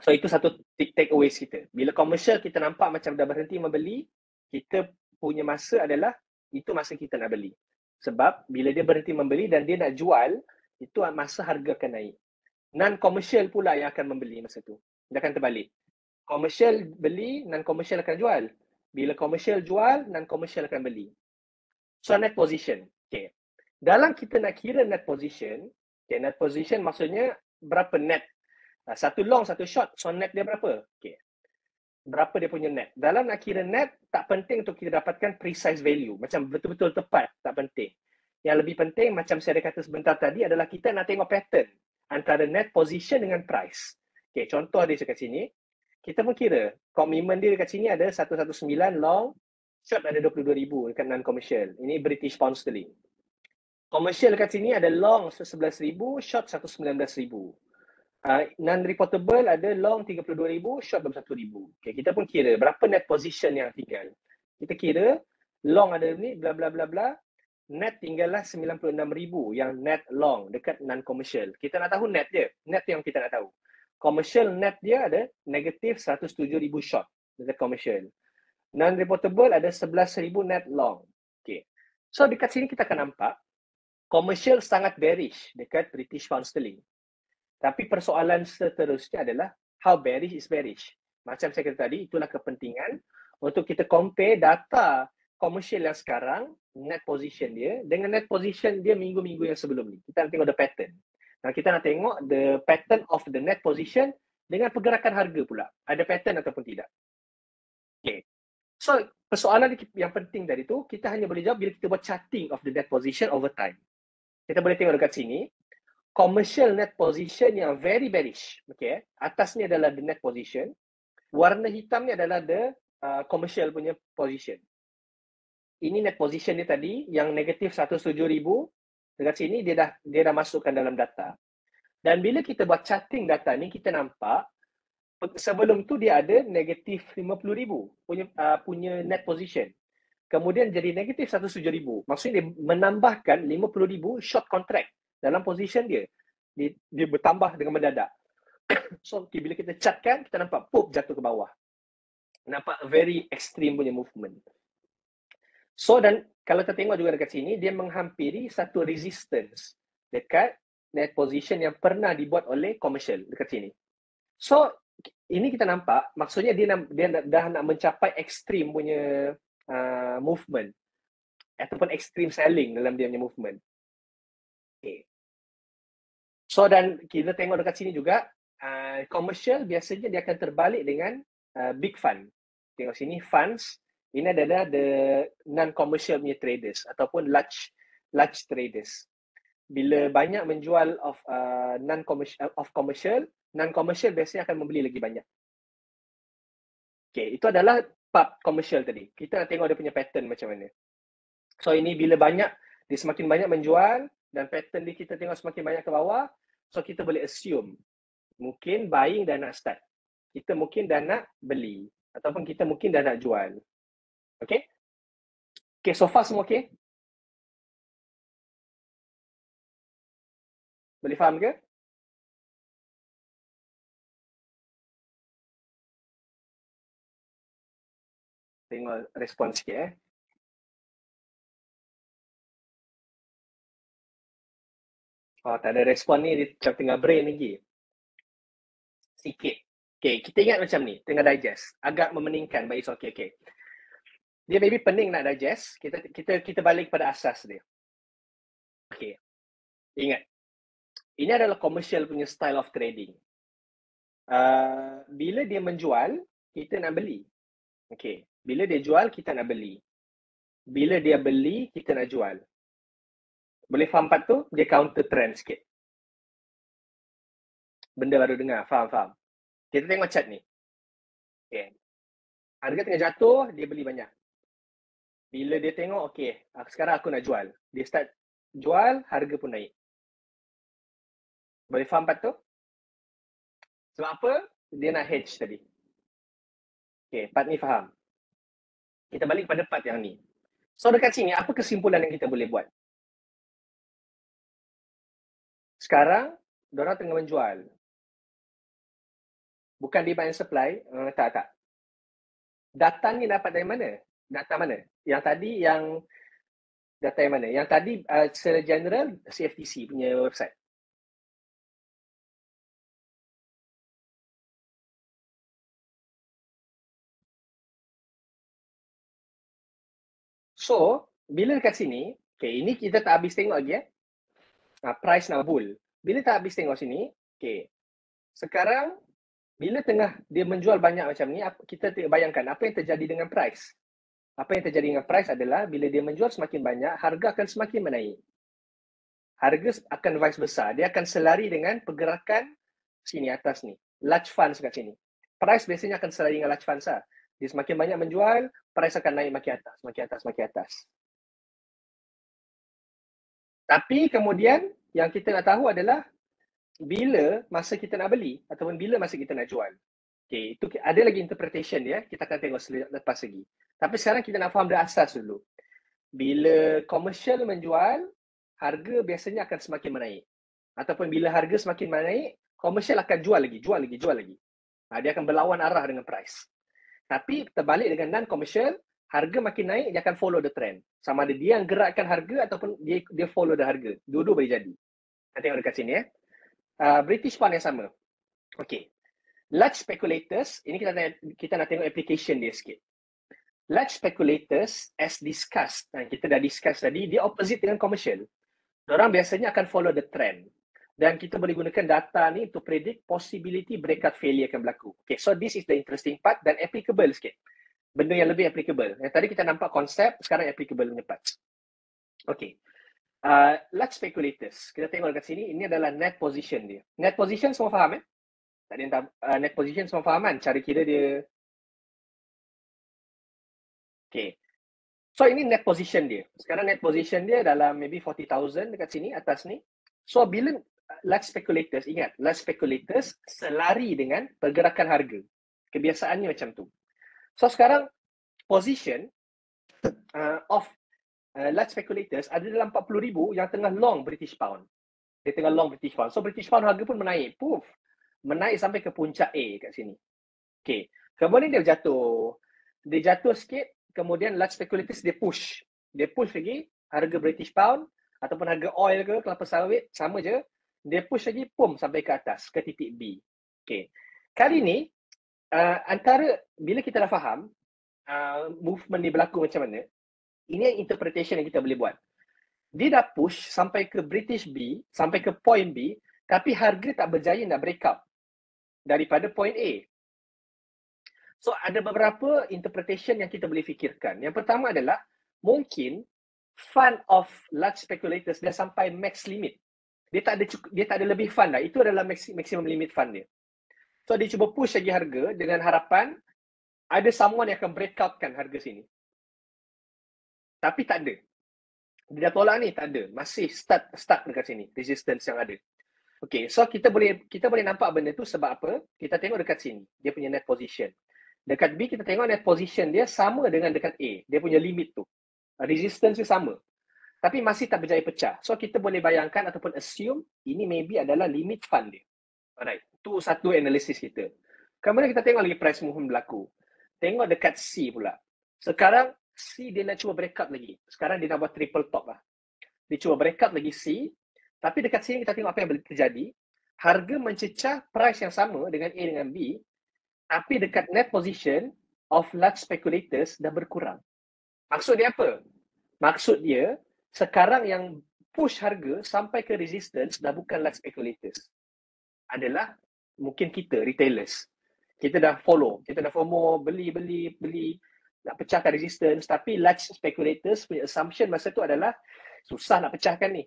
So itu satu take away kita. Bila komersial kita nampak macam dah berhenti membeli, kita punya masa adalah itu masa kita nak beli. Sebab bila dia berhenti membeli dan dia nak jual, itu masa harga akan naik. Non-komersial pula yang akan membeli masa tu. Dia akan terbalik. Komersial beli, non-komersial akan jual. Bila komersial jual, non-komersial akan beli. So net position. Okay. Dalam kita nak kira net position, okay, net position maksudnya berapa net. Satu long, satu short, so net dia berapa? Okay. Berapa dia punya net. Dalam nak kira net, tak penting untuk kita dapatkan precise value. Macam betul-betul tepat, tak penting. Yang lebih penting, macam saya kata sebentar tadi, adalah kita nak tengok pattern antara net position dengan price. Okay, contoh dia dekat sini. Kita pun kira, komitmen dia dekat sini ada 119 long, short ada 22,000 dekat non-commercial. Ini British Pound Sterling. Commercial dekat sini ada long 11,000, short 119,000. Non-reportable ada long 32,000, short 21,000. Okay, kita pun kira berapa net position yang tinggal. Kita kira long ada ni bla bla bla bla, net tinggallah 96,000 yang net long dekat non-commercial. Kita nak tahu net dia, net yang kita nak tahu. Commercial net dia ada negatif 107,000 short dekat commercial. Non-reportable ada 11,000 net long. Okay. So dekat sini kita akan nampak commercial sangat bearish dekat British Pound Sterling. Tapi persoalan seterusnya adalah how bearish is bearish. Macam saya kata tadi, itulah kepentingan untuk kita compare data komersial yang sekarang, net position dia, dengan net position dia minggu-minggu yang sebelum ni. Kita nak tengok the pattern. Nah, kita nak tengok the pattern of the net position dengan pergerakan harga pula. Ada pattern ataupun tidak. Okay. So, persoalan yang penting dari tu, kita hanya boleh jawab bila kita buat charting of the net position over time. Kita boleh tengok dekat sini, commercial net position yang very bearish. Okay. Atas ni adalah the net position. Warna hitam ni adalah the commercial punya position. Ini net position dia tadi yang negatif 107,000. Dekat sini dia dah masukkan dalam data. Dan bila kita buat charting data ni, kita nampak sebelum tu dia ada negatif 50,000 punya net position. Kemudian jadi negatif 107,000. Maksudnya dia menambahkan 50,000 short contract dalam position dia. Dia bertambah dengan mendadak. So, bila kita chartkan, kita nampak pop jatuh ke bawah. Nampak very extreme punya movement. So, dan kalau kita tengok juga dekat sini, dia menghampiri satu resistance dekat net position yang pernah dibuat oleh commercial dekat sini. So, ini kita nampak, maksudnya dia dah nak mencapai extreme punya movement ataupun extreme selling dalam dia punya movement. Okay. So, dan kita tengok dekat sini juga, commercial biasanya dia akan terbalik dengan big fund. Tengok sini, funds, ini adalah the non-commercial punya traders ataupun large traders. Bila banyak menjual of commercial, non-commercial biasanya akan membeli lagi banyak. Okay, itu adalah part commercial tadi. Kita nak tengok dia punya pattern macam mana. So, ini bila dia semakin banyak menjual dan pattern dia kita tengok semakin banyak ke bawah, so kita boleh assume mungkin buying dah nak start. Kita mungkin dah nak beli ataupun kita mungkin dah nak jual. Okay? Okay, so far semua okay? Boleh faham ke? Tengok respon sikit Oh, tak ada respon ni, dia macam tengah brain lagi. Sikit. Okay, kita ingat macam ni, tengah digest. Agak memeningkan, but it's okay. Dia maybe pening nak digest, kita balik pada asas dia. Okay. Ingat. Ini adalah commercial punya style of trading. Bila dia menjual, kita nak beli. Okay. Bila dia jual, kita nak beli. Bila dia beli, kita nak jual. Boleh faham part tu? Dia counter trend sikit. Benda baru dengar, faham. Kita tengok chart ni. Okay. Harga tengah jatuh, dia beli banyak. Bila dia tengok, okay, sekarang aku nak jual. Dia start jual, harga pun naik. Boleh faham part tu? Sebab apa? Dia nak hedge tadi. Okay, part ni faham. Kita balik pada part yang ni. So dekat sini, apa kesimpulan yang kita boleh buat? Sekarang, diorang tengah menjual. Bukan demand and supply. Tak. Data ni dapat dari mana? Data mana? Yang tadi data yang mana? Yang tadi secara general CFTC punya website. So, bila kat sini, okay, ini kita tak habis tengok lagi price nak bull. Bila tak habis tengok sini, okay, sekarang bila tengah dia menjual banyak macam ni, kita bayangkan apa yang terjadi dengan price. Apa yang terjadi dengan price adalah bila dia menjual semakin banyak, harga akan semakin menaik. Harga akan vice versa. Dia akan selari dengan pergerakan sini atas ni. Large funds kat sini. Price biasanya akan selari dengan large funds lah. Dia semakin banyak menjual, price akan naik makin atas, makin atas, makin atas. Tapi kemudian yang kita nak tahu adalah bila masa kita nak beli ataupun bila masa kita nak jual. Okay, itu ada lagi interpretation dia, kita akan tengok lepas lagi. Tapi sekarang kita nak faham dari asas dulu. Bila komersial menjual, harga biasanya akan semakin menaik. Ataupun bila harga semakin menaik, komersial akan jual lagi. Dia akan berlawan arah dengan price. Tapi terbalik dengan non-komersial, harga makin naik, dia akan follow the trend. Sama ada dia yang gerakkan harga ataupun dia follow the harga. Dua-dua boleh jadi. Kita tengok dekat sini British pound yang sama. Okay. Large speculators, ini kita nak tengok application dia sikit. Large speculators, as discussed, kita dah discuss tadi, dia opposite dengan commercial. Orang biasanya akan follow the trend. Dan kita boleh gunakan data ni to predict possibility breakout failure akan berlaku. Okay, so this is the interesting part dan applicable sikit. Benda yang lebih applicable. Yang tadi kita nampak konsep, sekarang applicable punya part. Okay. Large speculators, kita tengok dekat sini, ini adalah net position dia. Net position semua faham Tak ada yang net position semua faham kan? Cara kira dia. Okay. So ini net position dia. Sekarang net position dia dalam maybe 40,000 dekat sini, atas ni. So bila large speculators, ingat, large speculators selari dengan pergerakan harga. Kebiasaannya macam tu. So sekarang position of large speculators ada dalam 40,000 yang tengah long British pound. Dia tengah long British pound. So British pound harga pun menaik. Poof. Menaik sampai ke puncak A kat sini. Okay. Kemudian dia jatuh. Dia jatuh sikit. Kemudian large speculators dia push. Dia push lagi harga British pound ataupun harga oil ke kelapa sawit sama je. Dia push lagi pum sampai ke atas ke titik B. Okay. Kali ni antara bila kita dah faham movement ni berlaku macam mana, ini yang interpretation yang kita boleh buat. Dia dah push sampai ke British B, sampai ke point B, tapi harga tak berjaya nak break up daripada point A. So ada beberapa interpretation yang kita boleh fikirkan. Yang pertama adalah mungkin fund of large speculators dah sampai max limit. Dia tak ada lebih fund dah. Itu adalah maximum limit fund dia. So dia cuba push lagi harga dengan harapan ada someone yang akan break out kan harga sini. Tapi tak ada. Dia dah tolak ni, tak ada. Masih stuck dekat sini. Resistance yang ada. Okay, so kita boleh nampak benda tu sebab apa? Kita tengok dekat sini. Dia punya net position. Dekat B kita tengok net position dia sama dengan dekat A. Dia punya limit tu. Resistance dia sama. Tapi masih tak berjaya pecah. So kita boleh bayangkan ataupun assume ini maybe adalah limit fund dia. Alright. Tu satu analisis kita. Kemudian kita tengok lagi price movement berlaku. Tengok dekat C pula. Sekarang C dia nak cuba break up lagi. Sekarang dia nak buat triple top lah. Dia cuba break up lagi C. Tapi dekat sini kita tengok apa yang boleh terjadi. Harga mencecah price yang sama dengan A dengan B. Tapi dekat net position of large speculators dah berkurang. Maksud dia apa? Maksud dia sekarang yang push harga sampai ke resistance dah bukan large speculators. Adalah mungkin kita, retailers. Kita dah follow. Kita dah FOMO, beli, nak pecahkan resistance. Tapi large speculators punya assumption masa tu adalah susah nak pecahkan ni.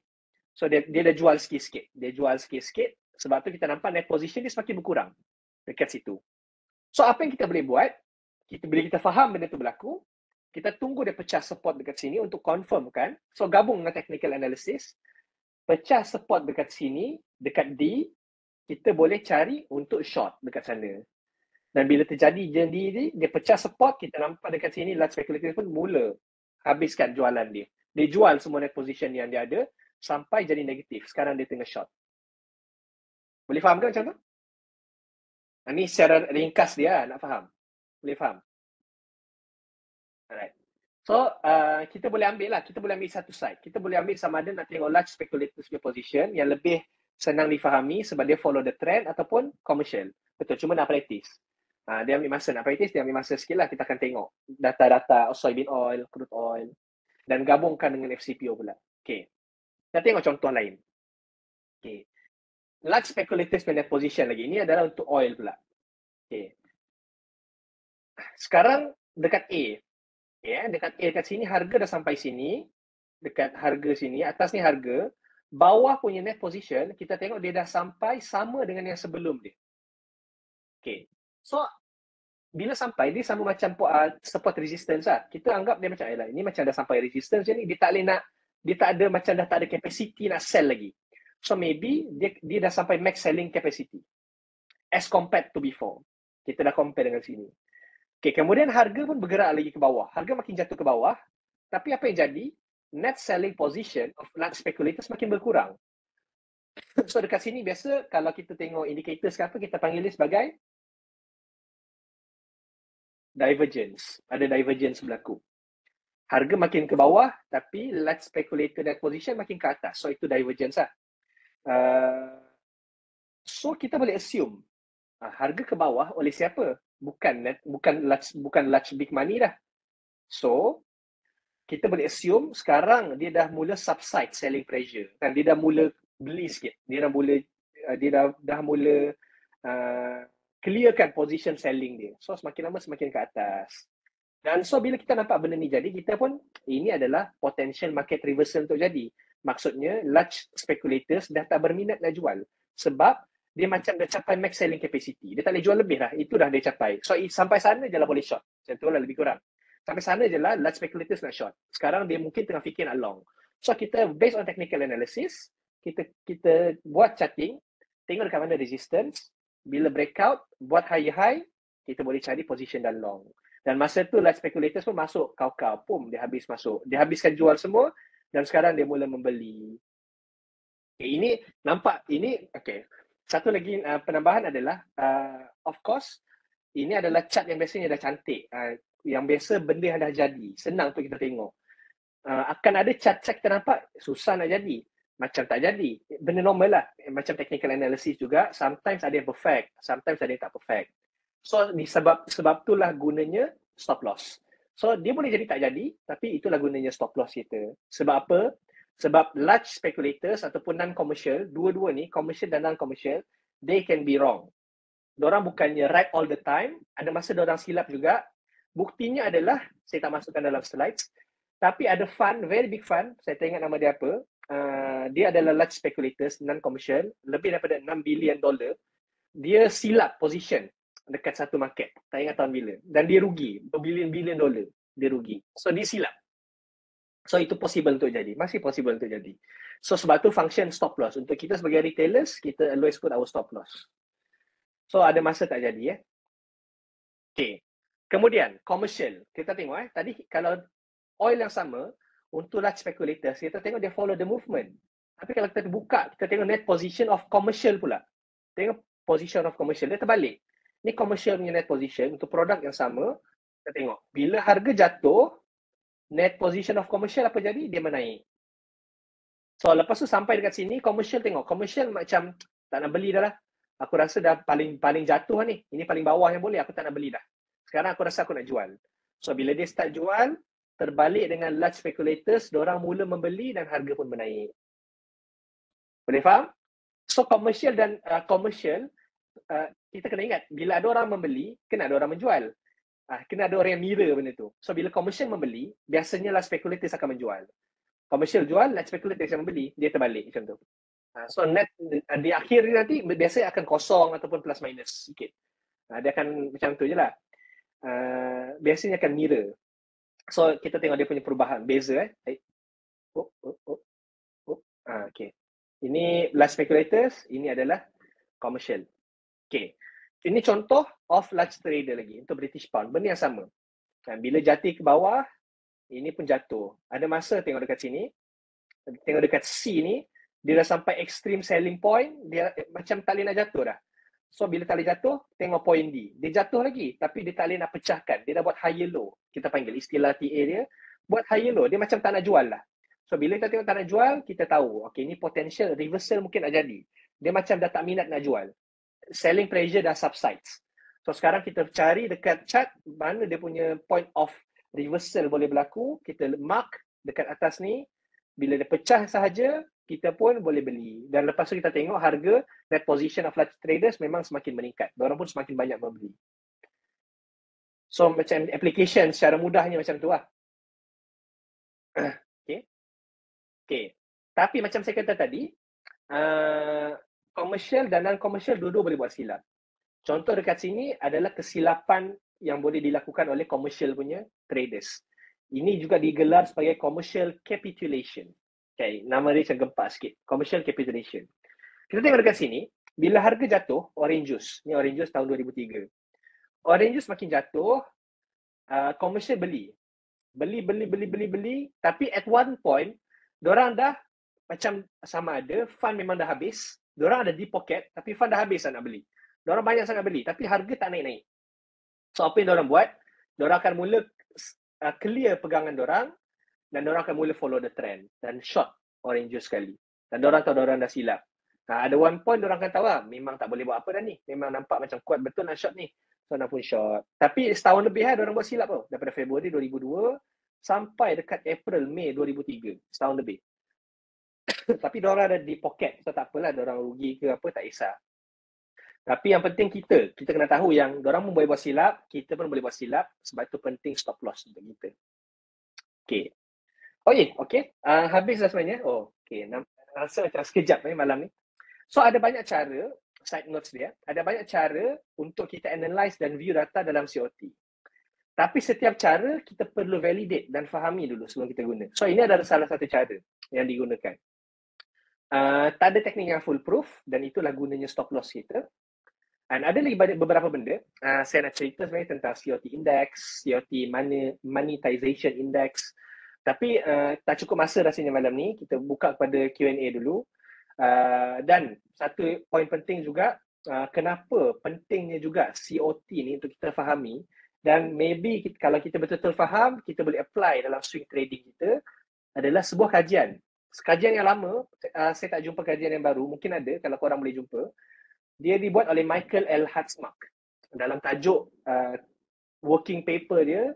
So dia dah jual sikit-sikit. Sebab tu kita nampak net position dia semakin berkurang dekat situ. So apa yang kita boleh buat, bila kita faham benda tu berlaku, kita tunggu dia pecah support dekat sini untuk confirm kan. So gabung dengan technical analysis, pecah support dekat sini, dekat D, kita boleh cari untuk short dekat sana. Dan bila terjadi jadi dia pecah support, kita nampak dekat sini large speculator pun mula habiskan jualan dia. Dia jual semua net position yang dia ada sampai jadi negatif. Sekarang dia tengah short. Boleh faham ke macam tu? Ini secara ringkas dia, nak faham? Boleh faham? Alright. So, kita boleh ambil lah. Kita boleh ambil satu side. Kita boleh ambil sama ada nak tengok large speculators punya position yang lebih senang difahami sebab dia follow the trend ataupun commercial. Betul, cuma nak practice. Dia ambil masa nak practice, dia ambil masa sikit lah. Kita akan tengok data-data soybean oil, crude oil dan gabungkan dengan FCPO pula. Okay. Kita tengok contoh lain. Okay. Large speculators punya position lagi. Ini adalah untuk oil pula. Okay. Sekarang dekat A. Ya, dekat A dekat sini harga dah sampai sini, dekat harga sini, atas ni harga, bawah punya net position, kita tengok dia dah sampai sama dengan yang sebelum dia. Okay. So, bila sampai, dia sama macam support resistance lah. Kita anggap dia macam, ini macam dah sampai resistance je ni, dia tak boleh nak, dia tak ada macam dah tak ada capacity nak sell lagi. So, maybe dia dah sampai max selling capacity as compared to before. Kita dah compare dengan sini. Okay, kemudian harga pun bergerak lagi ke bawah. Harga makin jatuh ke bawah. Tapi apa yang jadi? Net selling position of large speculators makin berkurang. So dekat sini biasa kalau kita tengok indicators ke apa, kita panggil dia sebagai divergence. Ada divergence berlaku. Harga makin ke bawah, tapi large speculator net position makin ke atas. So itu divergence lah. So kita boleh assume harga ke bawah oleh siapa? Bukan large big money dah. So kita boleh assume sekarang dia dah mula subside selling pressure. Kan dia dah mula beli sikit. Dia dah mula clearkan position selling dia. So semakin lama semakin ke atas. Dan so bila kita nampak benda ni jadi, kita pun ini adalah potential market reversal untuk jadi. Maksudnya large speculators dah tak berminat nak jual. Sebab dia macam dah capai max selling capacity. Dia tak boleh jual lebih lah. Itu dah dia capai. So sampai sana je lah boleh short. Macam tu lah lebih kurang. Sampai sana je lah large speculators nak short. Sekarang dia mungkin tengah fikir nak long. So kita based on technical analysis, kita buat charting, tengok dekat mana resistance, bila breakout, buat high, kita boleh cari position dan long. Dan masa tu large speculators pun masuk kau-kau, pum, dia habis masuk. Dia habiskan jual semua dan sekarang dia mula membeli. Okay, ini nampak, ini, okay. Satu lagi penambahan adalah, of course, ini adalah chart yang biasanya dah cantik. Yang biasa benda yang dah jadi. Senang untuk kita tengok. Akan ada chart-chart kita nampak susah nak jadi. Macam tak jadi. Benda normal lah. Macam technical analysis juga. Sometimes ada yang perfect. Sometimes ada yang tak perfect. So, sebab itulah gunanya stop loss. So, dia boleh jadi tak jadi. Tapi itulah gunanya stop loss kita. Sebab apa? Sebab large speculators ataupun non-commercial, dua-dua ni, commercial dan non-commercial, they can be wrong. Diorang bukannya right all the time. Ada masa diorang silap juga. Buktinya adalah, saya tak masukkan dalam slides, tapi ada fund, very big fund, saya tak ingat nama dia apa. Dia adalah large speculators, non-commercial, lebih daripada $6 billion. Dia silap position dekat satu market. Tak ingat tahun bila. Dan dia rugi, berbilion-bilion dolar. Dia rugi. So, dia silap. So, itu possible untuk jadi. Masih possible untuk jadi. So, sebab tu function stop loss. Untuk kita sebagai retailers, kita always put our stop loss. So, ada masa tak jadi. Okay. Kemudian, commercial. Kita tengok tadi kalau oil yang sama, untuk large speculators, kita tengok dia follow the movement. Tapi kalau kita buka, kita tengok net position of commercial pula. Tengok position of commercial, dia terbalik. Ni commercial punya net position untuk produk yang sama. Kita tengok, bila harga jatuh, net position of commercial apa jadi? Dia menaik. So, lepas tu sampai dekat sini, commercial tengok. Commercial macam tak nak beli dah lah. Aku rasa dah paling jatuh ni. Ini paling bawah yang boleh, aku tak nak beli dah. Sekarang aku rasa aku nak jual. So, bila dia start jual, terbalik dengan large speculators, diorang mula membeli dan harga pun menaik. Boleh faham? So, commercial dan commercial, kita kena ingat, bila ada orang membeli, kena ada orang menjual. Kena ada orang yang mirror benda tu. So, bila commercial membeli, biasanya large speculators akan menjual. Commercial jual, large speculators yang membeli, dia terbalik macam tu. So, net di akhir nanti, biasanya akan kosong ataupun plus minus sikit. Dia akan macam tu je lah. Biasanya akan mirror. So, kita tengok dia punya perubahan. Beza okay. Ini large speculators, ini adalah commercial. Okay. Ini contoh of large trader lagi untuk British Pound. Benda yang sama. Bila jatuh ke bawah, ini pun jatuh. Ada masa tengok dekat sini. Tengok dekat C ni, dia dah sampai extreme selling point, dia macam tak boleh nak jatuh dah. So bila tak boleh jatuh, tengok point D. Dia jatuh lagi tapi dia tak boleh nak pecahkan. Dia dah buat higher low. Kita panggil istilah TA dia, buat higher low. Dia macam tak nak jual lah. So bila kita tengok tak nak jual, kita tahu okay, ni potential reversal mungkin nak jadi. Dia macam dah tak minat nak jual. Selling pressure dah subsides. So sekarang kita cari dekat chart mana dia punya point of reversal boleh berlaku. Kita mark dekat atas ni. Bila dia pecah sahaja, kita pun boleh beli. Dan lepas tu kita tengok harga net position of large traders memang semakin meningkat. Diorang pun semakin banyak membeli. So macam application secara mudahnya macam tu lah. Okay. Tapi macam saya kata tadi, commercial dan non-commercial dua-dua boleh buat silap. Contoh dekat sini adalah kesilapan yang boleh dilakukan oleh commercial punya traders. Ini juga digelar sebagai commercial capitulation. Okay, nama dia macam gempak sikit. Commercial capitulation. Kita tengok dekat sini, bila harga jatuh, orange juice. Ni orange juice tahun 2003. Orange juice makin jatuh, commercial beli. Beli. Tapi at one point, diorang dah macam sama ada, fund memang dah habis. Diorang ada di pocket, tapi fund dah habis nak beli. Diorang banyak sangat beli, tapi harga tak naik-naik. So apa yang diorang buat? Diorang akan mula clear pegangan diorang dan diorang akan mula follow the trend dan short orange juice sekali. Dan diorang tahu diorang dah silap. Ada one point diorang akan tahu memang tak boleh buat apa dah ni. Memang nampak macam kuat betul nak short ni. So nak pun short. Tapi setahun lebih diorang buat silap tau. Daripada Februari 2002 sampai dekat April, Mei 2003. Setahun lebih. Tapi diorang ada di pocket. So tak apalah diorang rugi ke apa tak kisah. Tapi yang penting kita kena tahu yang diorang pun boleh buat silap, kita pun boleh buat silap, sebab itu penting stop loss untuk kita. Okay. Okay. Habis dah sebenarnya. Okay. Rasa macam sekejap malam ni. So ada banyak cara, side notes dia, ada banyak cara untuk kita analyze dan view data dalam COT. Tapi setiap cara kita perlu validate dan fahami dulu sebelum kita guna. So ini adalah salah satu cara yang digunakan. Tak ada teknik yang foolproof dan itulah gunanya stop loss kita. Dan ada lagi beberapa benda. Saya nak cerita sebenarnya tentang COT index, COT monetization index. Tapi tak cukup masa rasanya malam ni. Kita buka kepada Q&A dulu. Dan satu poin penting juga, kenapa pentingnya juga COT ni untuk kita fahami. Dan maybe kalau kita betul-betul faham, kita boleh apply dalam swing trading kita, adalah sebuah kajian. Kajian yang lama, saya tak jumpa kajian yang baru. Mungkin ada kalau korang boleh jumpa. Dia dibuat oleh Michael L. Hatzmark dalam tajuk working paper dia,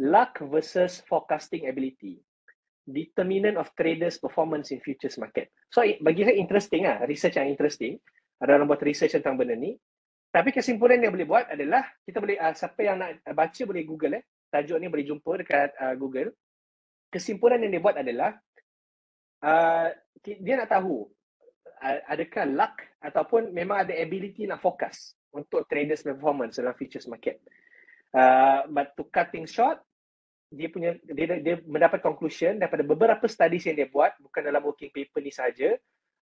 Luck versus Forecasting Ability, Determinant of Traders' Performance in Futures Market. So bagi saya interesting research yang interesting. Ada orang buat research tentang benda ni. Tapi kesimpulan yang boleh buat adalah, kita boleh, siapa yang nak baca boleh Google tajuk ni boleh jumpa dekat Google. Kesimpulan yang dia buat adalah, dia nak tahu adakah luck ataupun memang ada ability nak fokus untuk traders performance dalam futures market. But to cut things short, dia mendapat conclusion daripada beberapa studies yang dia buat, bukan dalam working paper ni saja,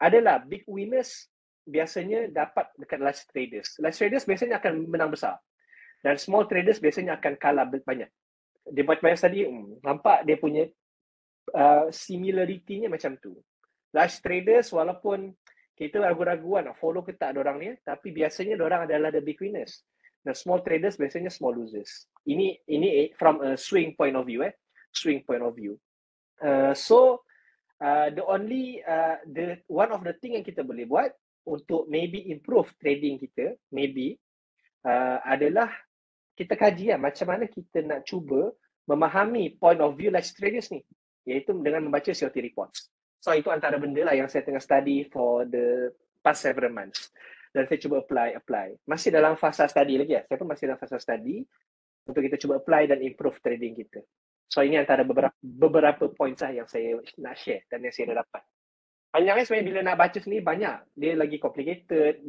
adalah big winners biasanya dapat dekat large traders. Large traders biasanya akan menang besar dan small traders biasanya akan kalah banyak. Dia buat banyak study, nampak dia punya similarity-nya macam tu. Large traders walaupun kita ragu-raguan nak follow ke tak diorang ni, tapi biasanya diorang adalah the big winners. Dan small traders biasanya small losers. Ini from a swing point of view. Swing point of view. One of the thing yang kita boleh buat untuk maybe improve trading kita, adalah kita kaji macam mana kita nak cuba memahami point of view large traders ni, iaitu dengan membaca COT reports. So itu antara benda lah yang saya tengah study for the past several months. Dan saya cuba apply. Masih dalam fasa study lagi Saya pun masih dalam fasa study untuk kita cuba apply dan improve trading kita. So ini antara beberapa points yang saya nak share dan yang saya dah dapat. Panjangnya sebenarnya bila nak baca sendiri banyak. Dia lagi complicated,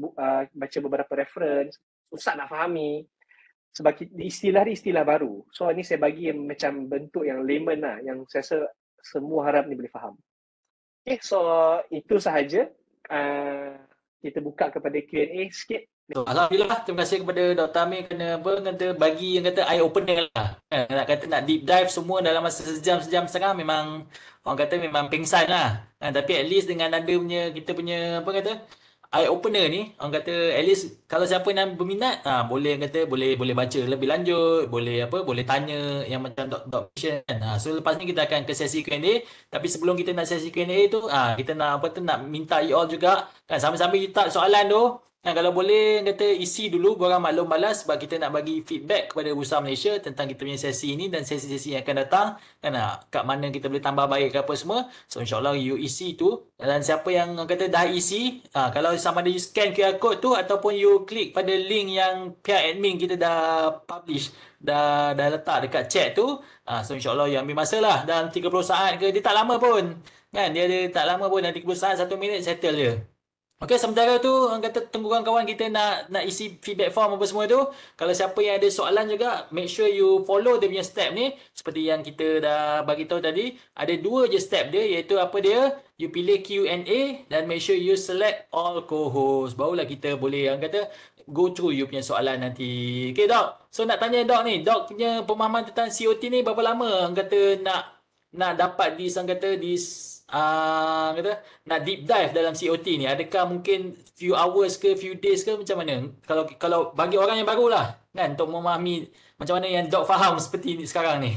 baca beberapa reference, susah nak fahami. Sebab istilah baru. So ini saya bagi macam bentuk yang layman yang saya rasa semua harap ni boleh faham. Okay, so itu sahaja. Kita buka kepada Q&A sikit. Alhamdulillah, terima kasih kepada Dr. Amir kata bagi yang kata eye opener lah. Nak deep dive semua dalam masa sejam setengah memang orang kata memang pengsan lah. Tapi at least dengan ada kita punya eye opener ni, orang kata at least kalau siapa yang berminat, boleh orang kata boleh baca lebih lanjut, boleh boleh tanya yang macam dot question kan. So lepas ni kita akan ke sesi Q&A, tapi sebelum kita nak sesi Q&A tu, kita nak nak minta you all juga kan sambil-sambil you type soalan tu. Kan, kalau boleh kata isi dulu borang maklum balas sebab kita nak bagi feedback kepada Bursa Malaysia tentang kita punya sesi ini dan sesi-sesi yang akan datang kan, kat mana kita boleh tambah baik ke apa semua. So insyaAllah you isi tu, dan siapa yang kata dah isi, kalau sama ada you scan QR code tu ataupun you klik pada link yang pihak admin kita dah publish, dah letak dekat chat tu, so insyaAllah you ambil masa lah dalam 30 saat ke, dia tak lama pun kan, dia tak lama pun, dalam 30 saat 1 minit settle je. Okey, sementara tu orang kata tunggu kawan-kawan kita nak isi feedback form apa semua tu. Kalau siapa yang ada soalan juga, make sure you follow dia punya step ni. Seperti yang kita dah bagi tahu tadi, ada 2 je step dia, iaitu apa dia? You pilih Q&A dan make sure you select all co-host. Barulah kita boleh orang kata go through you punya soalan nanti. Okey, Dok. So nak tanya Dok ni, Dok punya pemahaman tentang COT ni berapa lama orang kata nak dapat orang kata kata nak deep dive dalam COT ni, adakah mungkin few hours ke few days ke macam mana kalau bagi orang yang baru lah kan, untuk memahami macam mana yang Dok faham seperti ni sekarang ni.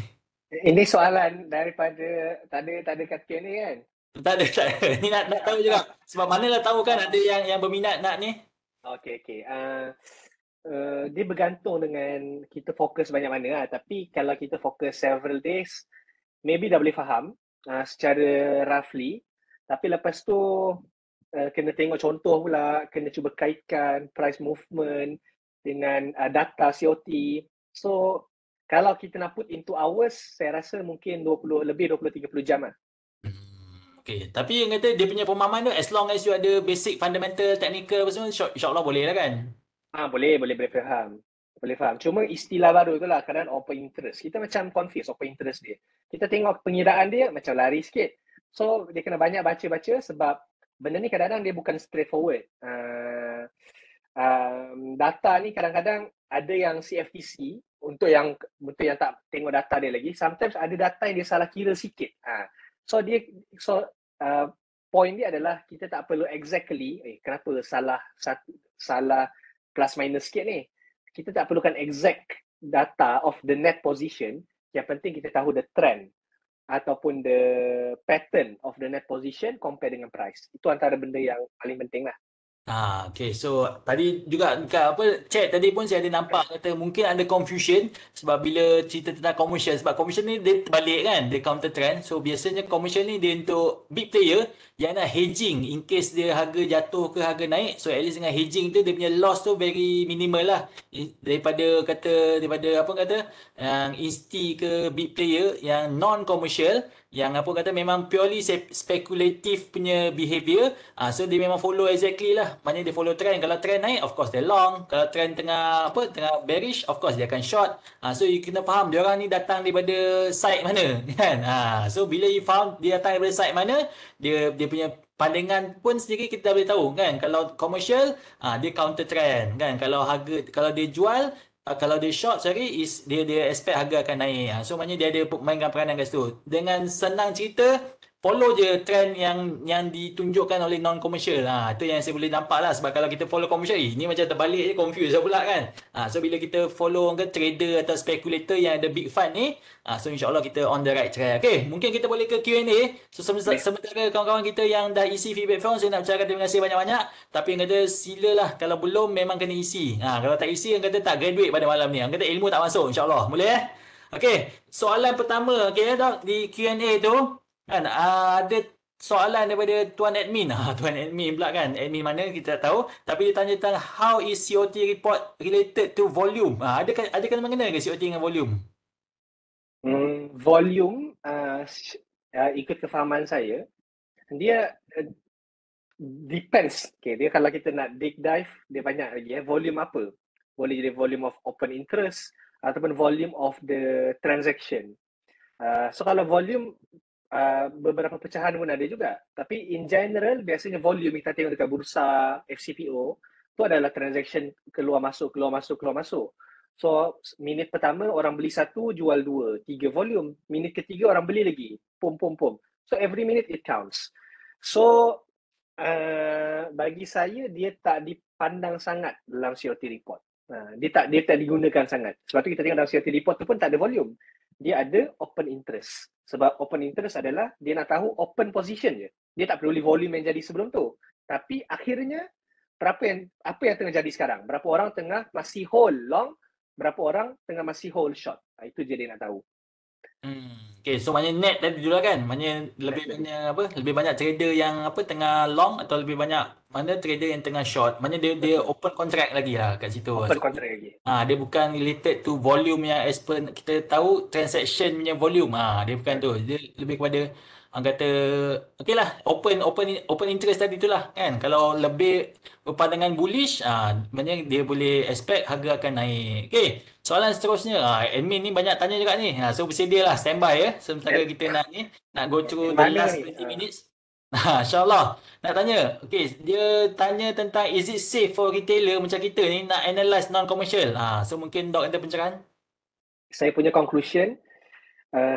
Ini soalan daripada tak ada kat ni kan? Tak ada. Ni nak tahu juga sebab manalah tahu kan ada yang berminat nak ni. Okey. Dia bergantung dengan kita fokus banyak mana lah. Tapi kalau kita fokus several days, maybe dah boleh faham secara roughly. Tapi lepas tu kena tengok contoh pula, kena cuba kaitkan price movement dengan data COT. So kalau kita nak put into hours, saya rasa mungkin 20-30 jam lah. Okay. Tapi yang kata dia punya pemahaman tu, as long as you ada basic fundamental technical apa semua, insyaAllah boleh lah kan? Boleh faham. Boleh faham. Cuma istilah baru tu lah, kadang open interest. Kita macam confuse open interest dia. Kita tengok pengiraan dia macam lari sikit. So, dia kena banyak baca-baca sebab benda ni kadang-kadang dia bukan straightforward. Data ni kadang-kadang ada yang CFTC, untuk yang tak tengok data dia lagi, sometimes ada data yang dia salah kira sikit. So, point dia adalah kita tak perlu exactly, kenapa salah plus minus sikit ni. Kita tak perlukan exact data of the net position. Yang penting kita tahu the trend ataupun the pattern of the net position compare dengan price. Itu antara benda yang paling penting lah. Okay. So tadi juga dekat chat tadi pun saya ada nampak kata mungkin ada confusion sebab bila cerita tentang commercial, sebab commercial ni dia terbalik kan, dia counter trend. So biasanya commercial ni dia untuk big player yang nak hedging in case dia harga jatuh ke harga naik. So at least dengan hedging tu dia punya loss tu very minimal lah, daripada apa kata yang insti ke big player yang non commercial, yang apa kata memang purely spekulatif punya behavior. So dia memang follow exactly lah. Maknanya dia follow trend. Kalau trend naik, of course dia long. Kalau trend tengah bearish, of course dia akan short. So you kena faham dia orang ni datang daripada side mana kan. So bila you faham dia datang daripada side mana, dia punya pandangan pun sendiri kita boleh tahu kan. Kalau commercial, dia counter trend kan. Kalau dia jual, kalau dia short, dia expect harga akan naik. So maknanya dia ada mainkan peranan kat situ. Dengan senang cerita, follow je trend yang ditunjukkan oleh non commercial. Itu yang saya boleh nampak lah. Sebab kalau kita follow commercial, ni macam terbalik je, confuse pula kan. So bila kita follow trader atau speculator yang ada big fund ni, so insyaAllah kita on the right track. Okay, mungkin kita boleh ke Q&A. So sementara kawan-kawan kita yang dah isi feedback form, saya nak ucapkan terima kasih banyak-banyak. Tapi yang kata silalah, kalau belum memang kena isi. Kalau tak isi, yang kata tak graduate pada malam ni. Yang kata ilmu tak masuk, insyaAllah. Boleh Okay, soalan pertama Dok, di Q&A tu kan, ada soalan daripada Tuan Admin. Tuan Admin pula kan. Admin mana kita tak tahu. Tapi dia tanya tentang how is COT report related to volume. Ada kena mengena ke COT dengan volume? Volume, ikut kefahaman saya, dia depends. Okay, dia kalau kita nak deep dive, dia banyak lagi. Volume apa? Boleh jadi volume of open interest ataupun volume of the transaction. So kalau volume, beberapa pecahan pun ada juga. Tapi in general, biasanya volume kita tengok dekat bursa FCPO, tu adalah transaction keluar masuk. So, minit pertama orang beli 1, jual 2, 3 volume. Minit ketiga orang beli lagi. Pum. So, every minute it counts. So, Bagi saya dia tak dipandang sangat dalam COT report. Dia tak digunakan sangat. Sebab tu kita tengok dalam COT report tu pun tak ada volume. Dia ada open interest. Sebab open interest adalah dia nak tahu open position je. Dia tak peduli volume yang jadi sebelum tu. Tapi akhirnya apa yang tengah jadi sekarang? Berapa orang tengah masih hold long, berapa orang tengah masih hold short. Itu je dia nak tahu. Okay, so maknanya net tadi dulu lah kan. Maknanya lebih Net tadi. banyak apa? Lebih banyak trader yang apa tengah long atau lebih banyak mana trader yang tengah short. Maknanya dia Betul. open contract lagi lah kat situ. Open So, contract lagi. dia bukan related to volume yang as per kita tahu transaction punya volume. Dia bukan tu. Dia lebih kepada orang kata okay lah open interest tadi tu lah kan. Kalau lebih berpandangan bullish, maknanya dia boleh expect harga akan naik. Okay. Soalan seterusnya, admin ni banyak tanya juga ni. So bersedia lah, standby ya. Sementara kita nak go through Admin the mana last ni? 20 minutes. InsyaAllah. Nak tanya, okay, dia tanya tentang is it safe for retailer macam kita ni nak analyse non-commercial. So mungkin Dok ada pencerahan? Saya punya conclusion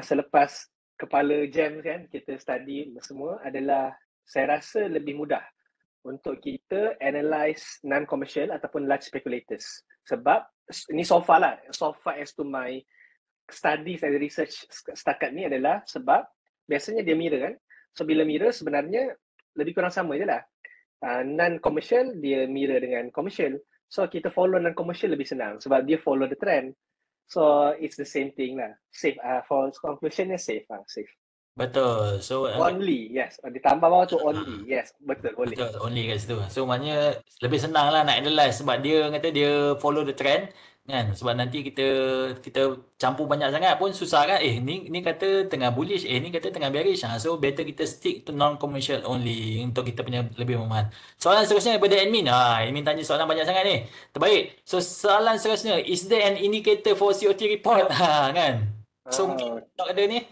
selepas kepala jam kan kita study semua adalah saya rasa lebih mudah untuk kita analyse non-commercial ataupun large speculators. Sebab ini so far as to my studies and research setakat ni adalah sebab biasanya dia mirror kan. So bila mirror sebenarnya lebih kurang sama je lah. Non-commercial dia mirror dengan commercial. So kita follow non-commercial lebih senang sebab dia follow the trend. So it's the same thing lah. Safe. For conclusionnya safe. Safe. Betul. So Only, yes. Ditambah bawah tu only, yes. Betul, boleh. betul, only kat situ. So maknanya lebih senang lah nak analyse sebab dia kata dia follow the trend kan. Sebab nanti kita campur banyak sangat pun susah kan. Ni kata tengah bullish, ni kata tengah bearish. So better kita stick to non-commercial only untuk kita punya lebih memahan. Soalan seterusnya daripada admin. Admin tanya soalan banyak sangat ni. Terbaik. So soalan seterusnya, is there an indicator for COT report? Kan. So mungkin tak ada ni.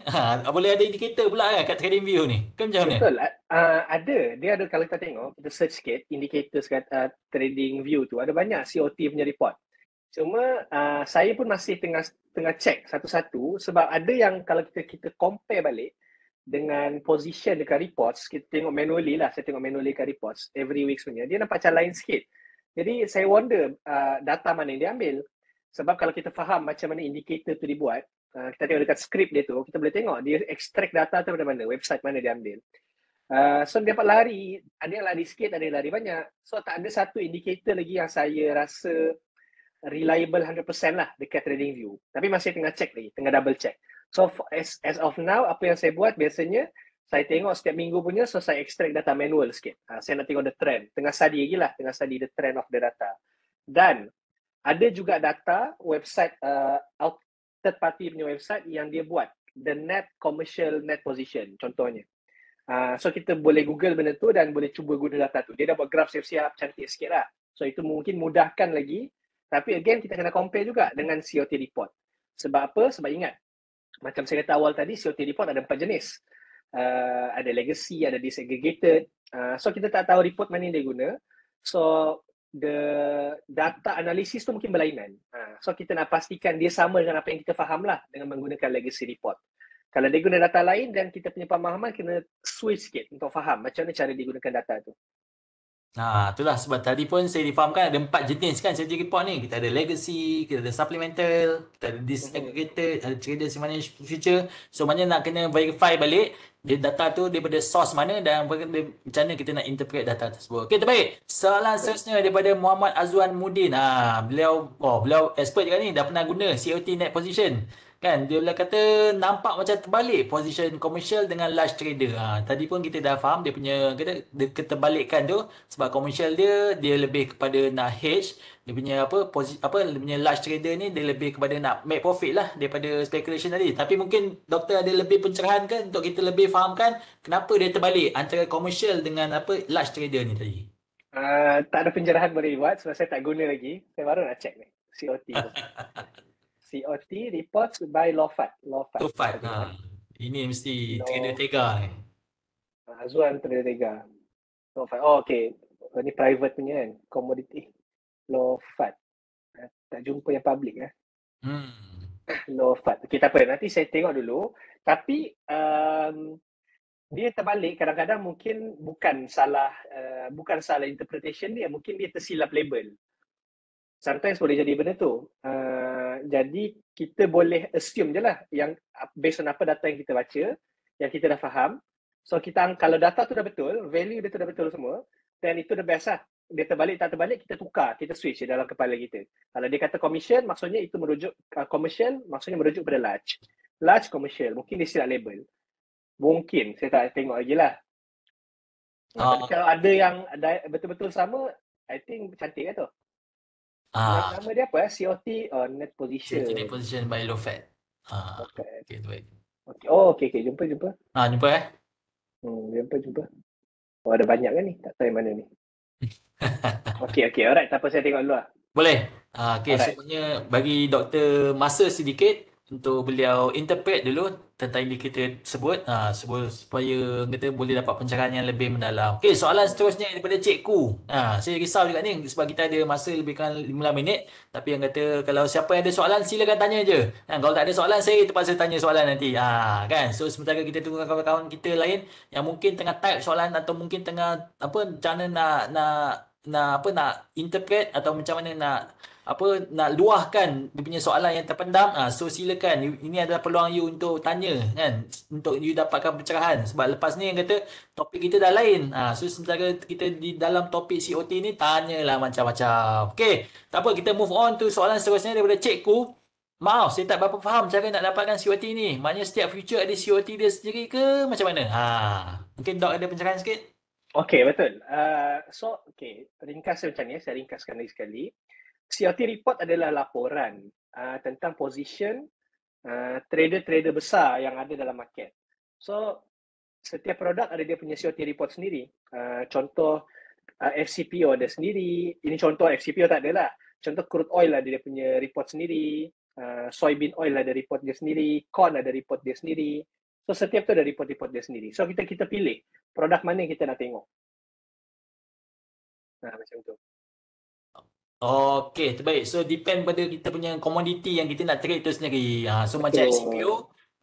Boleh ada indikator pula kan kat TradingView ni. Kan macam mana? Betul. Ada. Dia ada kalau kita tengok, kita search sikit, indicators kat trading view tu, ada banyak COT punya report. Cuma saya pun masih tengah check satu-satu sebab ada yang kalau kita compare balik dengan position dekat reports, kita tengok manually lah, saya tengok manually kat reports every week punya, dia nampak macam lain sikit. Jadi saya wonder data mana yang dia ambil. Sebab kalau kita faham macam mana indikator tu dibuat, kita tengok dekat script dia tu, kita boleh tengok dia extract data tu dari mana, website mana dia ambil. So dia dapat lari, ada yang lari sikit, ada yang lari banyak. So tak ada satu indikator lagi yang saya rasa reliable 100% lah dekat TradingView. Tapi masih tengah check lagi, tengah double check. So as of now, apa yang saya buat biasanya, saya tengok setiap minggu punya, so saya extract data manual sikit. Saya nak tengok the trend. Tengah study lagi lah, tengah study the trend of the data. Dan ada juga data website, third party punya website yang dia buat the net commercial net position contohnya. So kita boleh Google benda tu dan boleh cuba guna data tu. Dia dah buat graph siap-siap, cantik sikit lah. So itu mungkin mudahkan lagi. Tapi again kita kena compare juga dengan COT report. Sebab apa? Sebab ingat, macam saya kata awal tadi, COT report ada 4 jenis. Ada legacy, ada disaggregated. So kita tak tahu report mana yang dia guna. So the data analysis tu mungkin berlainan. So kita nak pastikan dia sama dengan apa yang kita faham lah dengan menggunakan legacy report. Kalau dia guna data lain dan kita punya pemahaman kena switch sikit untuk faham macam mana cara digunakan data tu. Itulah sebab tadi pun saya difahamkan ada 4 jenis kan strategy report ni. Kita ada legacy, kita ada supplemental, kita ada disaggregated, ada traders managed future. So maknanya nak kena verify balik dia data tu daripada source mana dan macam mana kita nak interpret data tersebut. Okey, terbaik. Soalan seterusnya daripada Muhammad Azwan Mudin. Beliau expert juga ni, dah pernah guna COT net position. Kan dia bila kata nampak macam terbalik position commercial dengan large trader. Tadi pun kita dah faham dia punya dia keterbalikan tu sebab commercial dia lebih kepada nak hedge, dia punya dia punya large trader ni dia lebih kepada nak make profit lah daripada speculation tadi. Tapi mungkin doktor ada lebih pencerahan kan untuk kita lebih fahamkan kenapa dia terbalik antara commercial dengan large trader ni tadi. Tak ada pencerahan boleh buat sebab saya tak guna lagi. Saya baru nak check ni COT tu. COT reports by Lofat. Tufat. Ini mesti trader tega ni. Azwan Terdega. Lofat. Oh, okay. Ini private punya kan. Commodity. Lofat. Tak jumpa yang public lah. Lofat. Okay, tak apa. Nanti saya tengok dulu. Tapi dia terbalik, kadang-kadang mungkin bukan salah interpretation dia, mungkin dia tersilap label. Sometimes boleh jadi benda tu. Jadi kita boleh assume je lah yang based on apa data yang kita baca, yang kita dah faham. So kalau data tu dah betul, value dia tu dah betul semua, then itu the best lah. Dia terbalik tak terbalik, kita tukar, kita switch dalam kepala kita. Kalau dia kata commission, maksudnya itu merujuk commercial, maksudnya merujuk pada large. Large commercial, mungkin dia silap label. Mungkin, saya tak tengok lagi lah. Tapi kalau ada yang betul-betul sama, I think cantik lah tu. Nama dia apa? COT net position. Net position by low fat. Okay. Okay, baik. Okay. Oh, okay. Jumpa. Jumpa Jumpa. Oh, ada banyak kan ni? Tak tahu yang mana ni. Okay. Alright, tak apa, saya tengok dulu lah. Boleh. Okay, Alright. sebenarnya bagi doktor masa sedikit untuk beliau interpret dulu tentang indikator tersebut, supaya kita boleh dapat pencerahan yang lebih mendalam. Okay, soalan seterusnya daripada cikgu. Saya risau juga ni sebab kita ada masa lebih kurang 15 minit. Tapi yang kata kalau siapa yang ada soalan silakan tanya je. Kalau tak ada soalan saya terpaksa tanya soalan nanti. Kan? So sementara kita tunggu kawan-kawan kita lain yang mungkin tengah type soalan atau mungkin tengah macam mana nak interpret atau macam mana nak luahkan dia punya soalan yang terpendam, so silakan, ini adalah peluang you untuk tanya kan, untuk you dapatkan pencerahan sebab lepas ni yang kata topik kita dah lain. So sementara kita di dalam topik COT ni tanyalah macam-macam. Okey, tak apa, kita move on to soalan seterusnya daripada cikgu. Maaf, saya tak berapa faham cara nak dapatkan COT ni. Maknanya setiap future ada COT dia sendiri ke macam mana? Mungkin Dok ada pencerahan sikit? Okay, betul. Ringkas macam ni, saya ringkaskan lagi sekali. COT report adalah laporan tentang position trader-trader besar yang ada dalam market. So, setiap produk ada dia punya COT report sendiri. Contoh FCPO ada sendiri. Ini contoh, FCPO tak ada lah. Contoh crude oil ada dia punya report sendiri. Soybean oil ada report dia sendiri. Corn ada report dia sendiri. So, setiap tu ada report-report dia sendiri. So, kita pilih produk mana yang kita nak tengok. Macam tu. Okay, terbaik. So, depend pada kita punya komoditi yang kita nak trade tu sendiri. So, Betul. macam FCPO,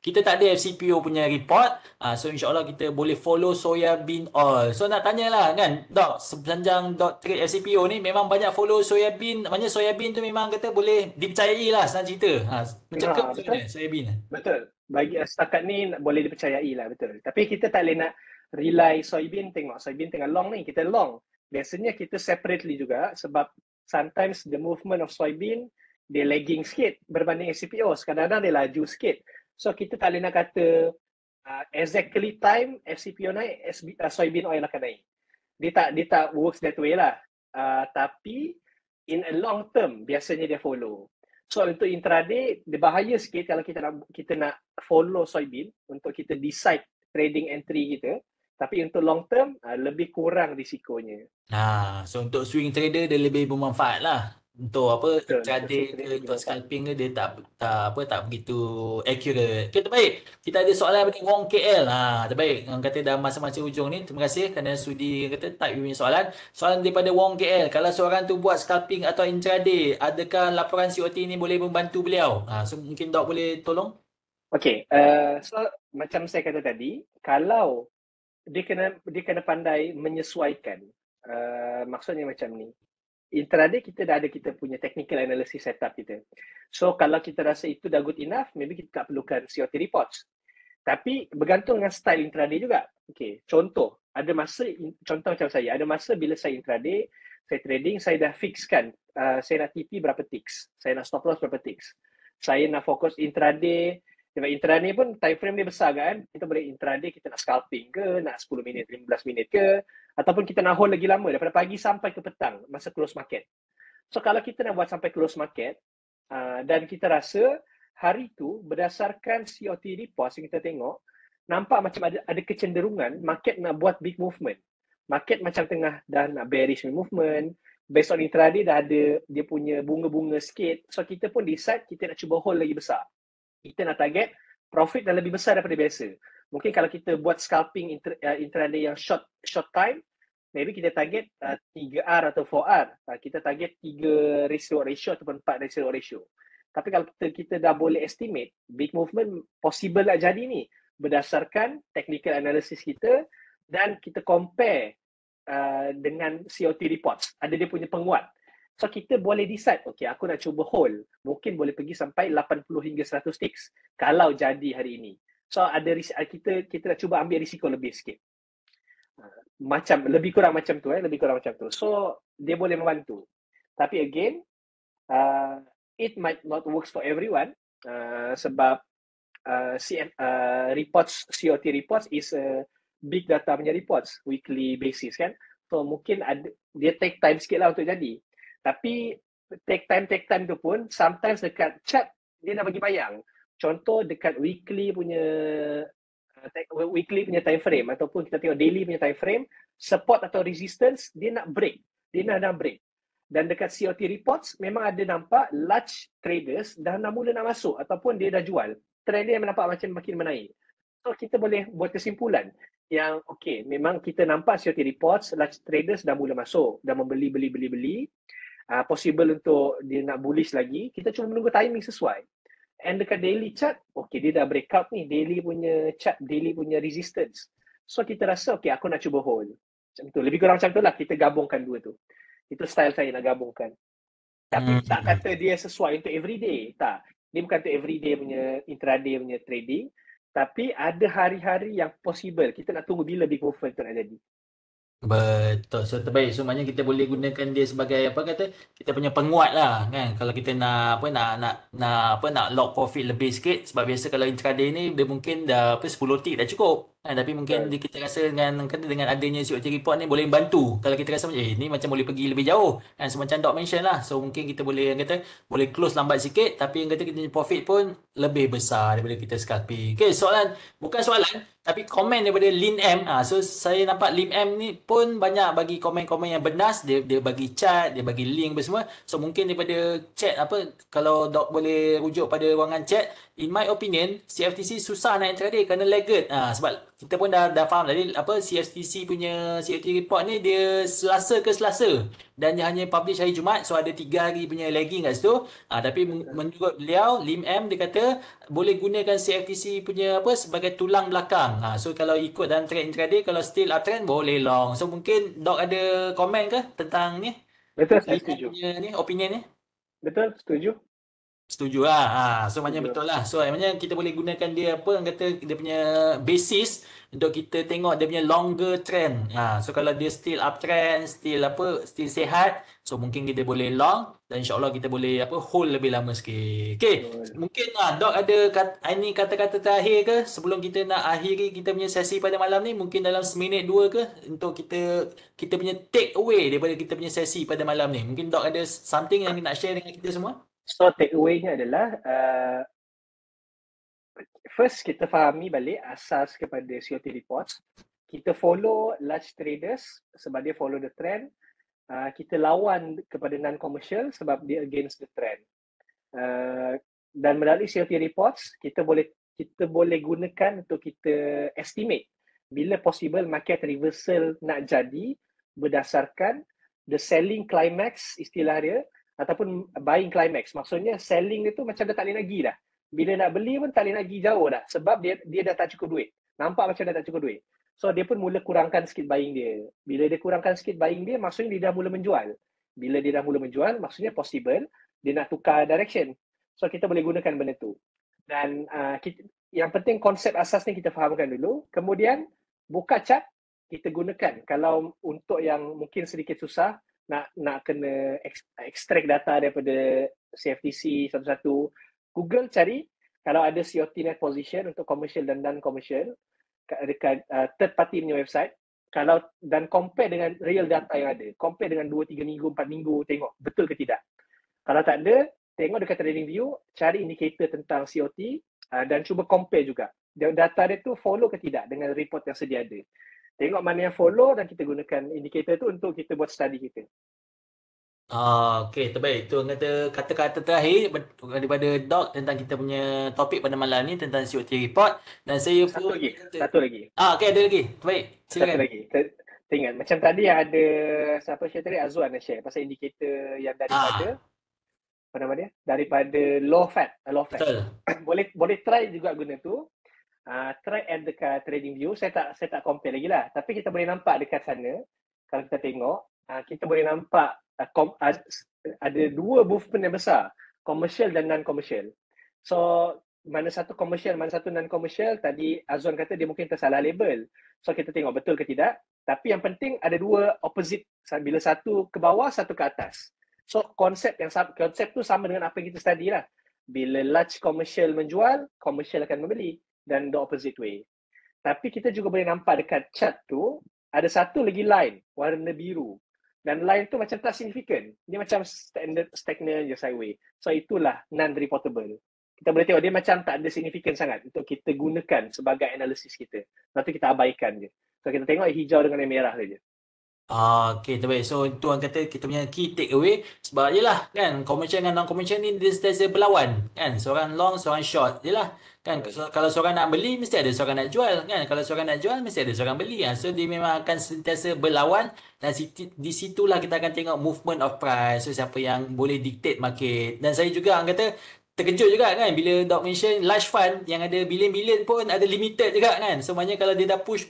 kita tak ada FCPO punya report. So, insyaAllah kita boleh follow soya bean oil. So, nak tanyalah kan, Dok, sepanjang Dok trade FCPO ni memang banyak follow soya bean. Maknanya soya bean tu memang kata boleh dipercayai lah, senang cerita. Macam ke macam mana soya bean? Betul. Bagi setakat ni boleh dipercayai lah, betul. Tapi kita tak boleh nak rely soybean, tengok soybean tengah long ni, kita long. Biasanya kita separately juga sebab sometimes the movement of soybean dia lagging sikit berbanding SCPO. Kadang-kadang dia laju sikit. So kita tak boleh nak kata exactly time FCPO naik, soybean oil akan naik. Dia tak works that way lah. Tapi in a long term biasanya dia follow. So untuk intraday dia bahaya sikit kalau kita nak follow soybean untuk kita decide trading entry kita. Tapi untuk long term lebih kurang risikonya. So untuk swing trader dia lebih bermanfaat lah. Untuk intraday ke untuk scalping ke dia tak begitu accurate. Okay, terbaik. Kita ada soalan daripada Wong KL. Terbaik. Yang kata dah masa-masa ujung ni. Terima kasih kerana sudi kata type punya soalan. Soalan daripada Wong KL. Kalau seorang tu buat scalping atau intraday, adakah laporan COT ni boleh membantu beliau? So mungkin Dok boleh tolong? Okay. So macam saya kata tadi, kalau dia kena pandai menyesuaikan. Maksudnya macam ni. Intraday kita dah ada kita punya technical analysis setup kita. So kalau kita rasa itu dah good enough, maybe kita tak perlukan COT reports. Tapi bergantung dengan style intraday juga. Okay, contoh macam saya, ada masa bila saya intraday, saya trading, saya dah fixkan saya nak TP berapa ticks, saya nak stop loss berapa ticks. Saya nak fokus intraday. Sebab intraday pun time frame dia besar kan. Kita boleh intraday, kita nak scalping ke, nak 10 minit, 15 minit ke, ataupun kita nak hold lagi lama daripada pagi sampai ke petang masa close market. So kalau kita nak buat sampai close market dan kita rasa hari tu berdasarkan COT report yang kita tengok, nampak macam ada kecenderungan market nak buat big movement. Market macam tengah dah nak bearish movement. Based on intraday dah ada dia punya bunga-bunga sikit. So kita pun decide kita nak cuba hold lagi besar. Kita nak target profit dah lebih besar daripada biasa. Mungkin kalau kita buat scalping intraday yang short time, maybe kita target 3R atau 4R. Kita target 3 ratio ataupun 4 ratio. Tapi kalau kita dah boleh estimate, big movement possible nak jadi ni. berdasarkan technical analysis kita dan kita compare dengan COT reports. Ada dia punya penguat. So kita boleh decide, okay, aku nak cuba hold. Mungkin boleh pergi sampai 80 hingga 100 ticks kalau jadi hari ini. So ada kita nak cuba ambil risiko lebih sikit. Macam lebih kurang macam tu, lebih kurang macam tu. So dia boleh membantu. Tapi again, it might not works for everyone sebab COT reports is a big data punya reports weekly basis kan. So mungkin dia take time sikit lah untuk jadi. Tapi take time tu pun sometimes dekat chart dia nak bagi bayang. Contoh dekat weekly punya time frame ataupun kita tengok daily punya time frame, support atau resistance dia nak break. Dia nak break. Dan dekat COT reports memang ada nampak large traders dah mula nak masuk ataupun dia dah jual. Trend dia nampak macam makin menaik. So kita boleh buat kesimpulan yang okay, memang kita nampak COT reports large traders dah mula masuk, dah membeli. Possible untuk dia nak bullish lagi, kita cuma menunggu timing sesuai. And dekat daily chart, okay, dia dah breakout ni, daily punya chart, daily punya resistance. So kita rasa, okay, aku nak cuba hold. Macam tu, lebih kurang macam tu lah, kita gabungkan dua tu. Itu style saya nak gabungkan. Tapi tak kata dia sesuai untuk everyday, tak. Dia bukan untuk everyday punya intraday punya trading, tapi ada hari-hari yang possible. Kita nak tunggu bila big movement tu nak jadi. Betul. So terbaik. So maknanya kita boleh gunakan dia sebagai apa kata kita punya penguat lah kan. Kalau kita nak nak lock profit lebih sikit sebab biasa kalau intraday ni dia mungkin dah 10 tick dah cukup. Tapi mungkin kita rasa dengan adanya COT report ni boleh bantu. Kalau kita rasa macam ni macam boleh pergi lebih jauh. Kan semacam Doc mention lah. So mungkin kita boleh boleh close lambat sikit tapi kita punya profit pun lebih besar daripada kita scalping. Okay, bukan soalan tapi komen daripada Lin M. So saya nampak Lin M ni pun banyak bagi komen-komen yang bernas. Dia bagi chat, dia bagi link apa semua. So mungkin daripada chat kalau Doc boleh rujuk pada ruangan chat. In my opinion, CFTC susah nak intraday kerana lagged. Sebab kita pun dah faham tadi CFTC punya CFT report ni dia Selasa ke Selasa. Dan dia hanya publish hari Jumaat. So ada 3 hari punya lagging kat situ. Tapi menurut beliau, Lim M dia kata boleh gunakan CFTC punya sebagai tulang belakang. So kalau ikut dalam trend intraday, kalau still uptrend boleh long. So mungkin Doc ada komen ke tentang ni? Betul, saya Lim M setuju. punya ni, opinion ni? Betul, setuju. Setuju lah. So maknanya betul lah. So maknanya kita boleh gunakan dia orang kata dia punya basis untuk kita tengok dia punya longer trend. So kalau dia still uptrend, still sihat, so mungkin kita boleh long dan insya-Allah kita boleh hold lebih lama sikit. Okay, mungkin Doc ada ini kata-kata terakhir ke sebelum kita nak akhiri kita punya sesi pada malam ni, mungkin dalam seminit dua ke untuk kita punya take away daripada kita punya sesi pada malam ni. Mungkin Doc ada something yang nak share dengan kita semua? So take away-nya adalah first kita fahami balik asas kepada COT reports. Kita follow large traders sebab dia follow the trend. Kita lawan kepada non-commercial sebab dia against the trend. Dan melalui COT reports kita boleh gunakan untuk kita estimate bila possible market reversal nak jadi berdasarkan the selling climax istilah dia ataupun buying climax. Maksudnya selling dia tu macam dah tak boleh lagi dah. Bila nak beli pun tak boleh lagi jauh dah sebab dia dah tak cukup duit. Nampak macam dah tak cukup duit. So dia pun mula kurangkan sikit buying dia. Bila dia kurangkan sikit buying dia, maksudnya dia dah mula menjual. Bila dia dah mula menjual, maksudnya possible dia nak tukar direction. So kita boleh gunakan benda tu. Dan yang penting konsep asas ni kita fahamkan dulu. Kemudian buka chart kita gunakan. Kalau untuk yang mungkin sedikit susah, nak kena extract data daripada CFTC satu-satu, Google cari kalau ada COT net position untuk commercial dan non-commercial dekat third party punya website, kalau dan compare dengan real data yang ada, compare dengan 2-3 minggu, 4 minggu, tengok betul ke tidak. Kalau tak ada, tengok dekat TradingView, cari indikator tentang COT dan cuba compare juga. Data dia tu follow ke tidak dengan report yang sedia ada. Tengok mana yang follow dan kita gunakan indikator tu untuk kita buat study kita. Okey, terbaik. Itu kata-kata terakhir daripada Doc tentang kita punya topik pada malam ni tentang COT report. Dan saya Satu pun lagi. okey, ada lagi. Terbaik. Silakan. Satu lagi. Tengok macam tadi ada siapa share tadi, Azwan ada share pasal indikator yang daripada apa nama dia? Daripada low fat. Betul. boleh try juga guna tu. try add dekat TradingView. Saya tak compare lagi lah. Tapi kita boleh nampak dekat sana, kalau kita tengok, kita boleh nampak ada dua movement yang besar, commercial dan non-commercial. So, mana satu commercial, mana satu non-commercial, tadi Azwan kata dia mungkin tersalah label. So, kita tengok betul ke tidak. Tapi yang penting ada dua opposite, bila satu ke bawah, satu ke atas. So, konsep tu sama dengan apa yang kita study lah. Bila large commercial menjual, commercial akan membeli, dan the opposite way. Tapi kita juga boleh nampak dekat chart tu, ada satu lagi line, warna biru. Dan line tu macam tak signifikan. Dia macam stagnant je sideways. So itulah non-reportable. Kita boleh tengok dia macam tak ada signifikan sangat untuk kita gunakan sebagai analisis kita. Nanti kita abaikan je. So kita tengok hijau dengan yang merah saja. Okay, terbaik. So, tuan kata kita punya key take away sebab yelah kan, commercial dengan non-commercial ni dia sentiasa berlawan kan. Seorang long, seorang short. Yelah kan, kalau seorang nak beli, mesti ada seorang nak jual kan. Kalau seorang nak jual, mesti ada seorang beli. So, dia memang akan sentiasa berlawan dan di situlah kita akan tengok movement of price. So, siapa yang boleh dictate market. Dan saya juga orang kata, terkejut juga kan bila Doc mention large fund yang ada bilion-bilion pun ada limited juga kan. So maknanya kalau dia dah push,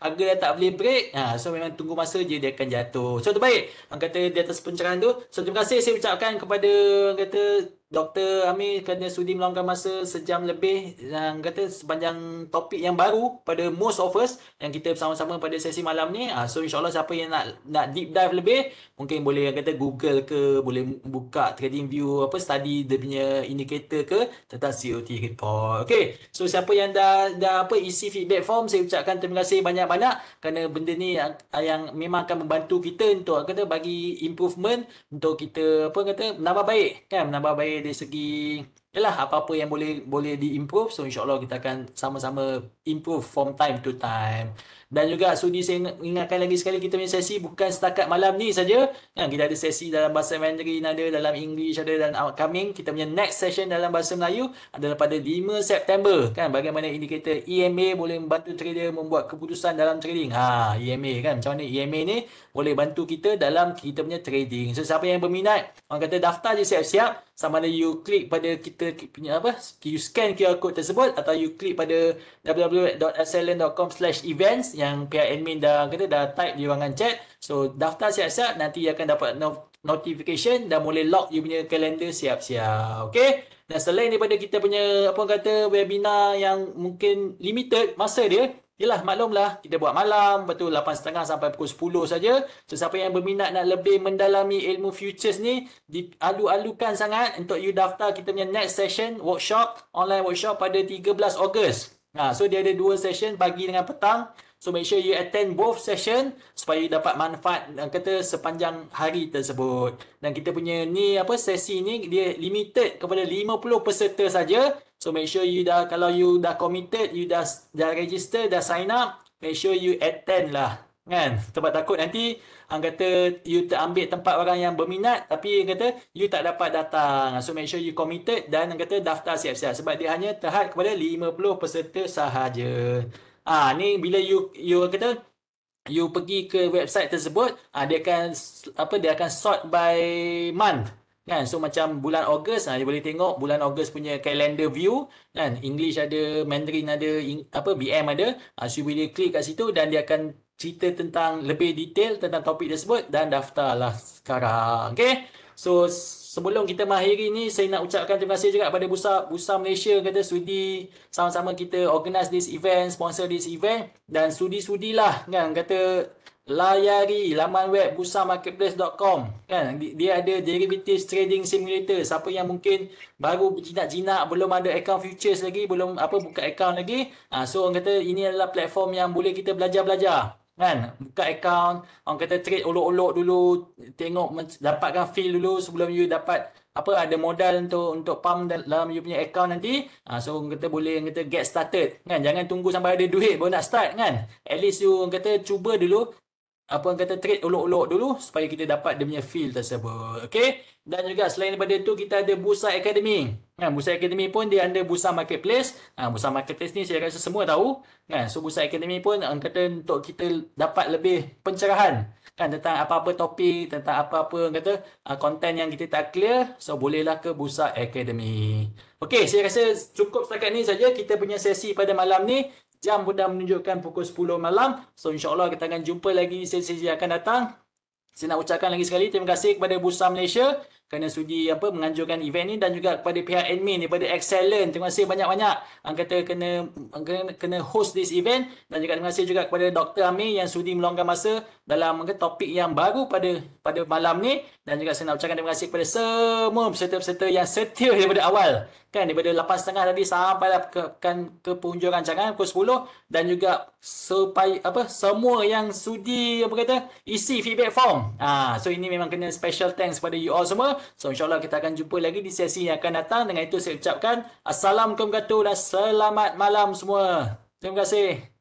harga dah tak boleh break, so memang tunggu masa je dia akan jatuh. So terbaik orang kata di atas pencerahan tu. So terima kasih saya ucapkan kepada orang kata Dr. Amir kerana sudi meluangkan masa sejam lebih dan kata sepanjang topik yang baru pada most of us yang kita bersama-sama pada sesi malam ni. So insyaAllah siapa yang nak deep dive lebih, mungkin boleh kata Google ke, boleh buka TradingView, study dia punya indicator ke tentang COT report. Okay, so siapa yang dah isi feedback form, saya ucapkan terima kasih banyak-banyak kerana benda ni yang memang akan membantu kita untuk kata bagi improvement untuk kita menambah baik kan, menambah baik dari segi yalah apa-apa yang boleh diimprove. So insyaAllah kita akan sama-sama improve from time to time. Dan juga sudi saya ingatkan lagi sekali, kita punya sesi bukan setakat malam ni saja kan, kita ada sesi dalam bahasa Mandarin, ada dalam English, ada dalam upcoming. Kita punya next session dalam bahasa Melayu adalah pada 5 September kan, bagaimana indikator EMA boleh membantu trader membuat keputusan dalam trading. EMA kan, macam mana EMA ni boleh bantu kita dalam kita punya trading. So siapa yang berminat, orang kata daftar je siap-siap. Sama ada you klik pada kita punya you scan QR code tersebut atau you klik pada www.sln.com/events yang pihak admin dah type di ruangan chat. So daftar siap-siap, nanti akan dapat notification dan boleh lock you punya kalender siap-siap. Okay? Dan selain daripada kita punya webinar yang mungkin limited masa dia, yelah maklumlah kita buat malam, betul 8.30 sampai pukul 10 saja. So siapa yang berminat nak lebih mendalami ilmu futures ni, dialu-alukan sangat untuk you daftar kita punya next session online workshop pada 13 Ogos. So dia ada 2 session, pagi dengan petang. So make sure you attend both session supaya you dapat manfaat sepanjang hari tersebut. Dan kita punya sesi ni dia limited kepada 50 peserta saja. So make sure kalau you dah committed, you dah register, dah sign up, make sure you attend lah kan. Sebab takut nanti you terambil tempat orang yang berminat tapi you tak dapat datang. So make sure you committed dan daftar siap-siap sebab dia hanya terhad kepada 50 peserta sahaja. Ni bila you pergi ke website tersebut, dia akan sort by month kan. So macam bulan Ogos, dia boleh tengok bulan Ogos punya calendar view kan, English ada, Mandarin ada, BM ada. So you boleh klik kat situ dan dia akan cerita tentang lebih detail tentang topik tersebut dan daftarlah sekarang. Okay, so sebelum kita mengakhiri ni, saya nak ucapkan terima kasih juga pada Bursa Malaysia sudi sama-sama kita organize this event, sponsor this event, dan sudi-sudilah kan layari laman web bursamarketplace.com kan. Dia ada derivatives trading simulator. Siapa yang mungkin baru jinak-jinak, belum ada account futures lagi, belum buka account lagi, so orang ini adalah platform yang boleh kita belajar-belajar kan. Buka account, orang trade olok-olok dulu, tengok dapatkan feel dulu sebelum you dapat ada modal untuk pump dalam you punya account nanti. So orang boleh get started kan. Jangan tunggu sampai ada duit baru nak start kan. At least you orang cuba dulu trade olok-olok dulu supaya kita dapat dia punya feel tersebut. Okay, dan juga selain daripada itu kita ada Bursa Academy Kan, Bursa Akademi pun dia under Bursa Marketplace. Bursa Marketplace ni saya rasa semua tahu. Kan, so Bursa Akademi pun orang kata untuk kita dapat lebih pencerahan kan tentang apa-apa topik, tentang apa-apa orang kata konten yang kita tak clear, so bolehlah ke Bursa Akademi. Okey, saya rasa cukup setakat ni saja kita punya sesi pada malam ni. Jam pun dah menunjukkan pukul 10 malam. So insya-Allah kita akan jumpa lagi di sesi-sesi yang akan datang. Saya nak ucapkan lagi sekali terima kasih kepada Bursa Malaysia kerana sudi menganjurkan event ni, dan juga kepada pihak admin daripada Excellent. Terima kasih banyak-banyak kata kena host this event, dan juga terima kasih juga kepada Dr. Amir yang sudi meluangkan masa dalam topik yang baru pada malam ni, dan juga saya nak ucapkan terima kasih kepada semua peserta-peserta yang setia daripada awal kan, daripada 8.30 tadi sampai ke penghujung rancangan pukul 10, dan juga semua yang sudi isi feedback form. So ini memang kena special thanks kepada you all semua. So insyaAllah kita akan jumpa lagi di sesi yang akan datang. Dengan itu saya ucapkan Assalamualaikum warahmatullahi wabarakatuh dan selamat malam semua. Terima kasih.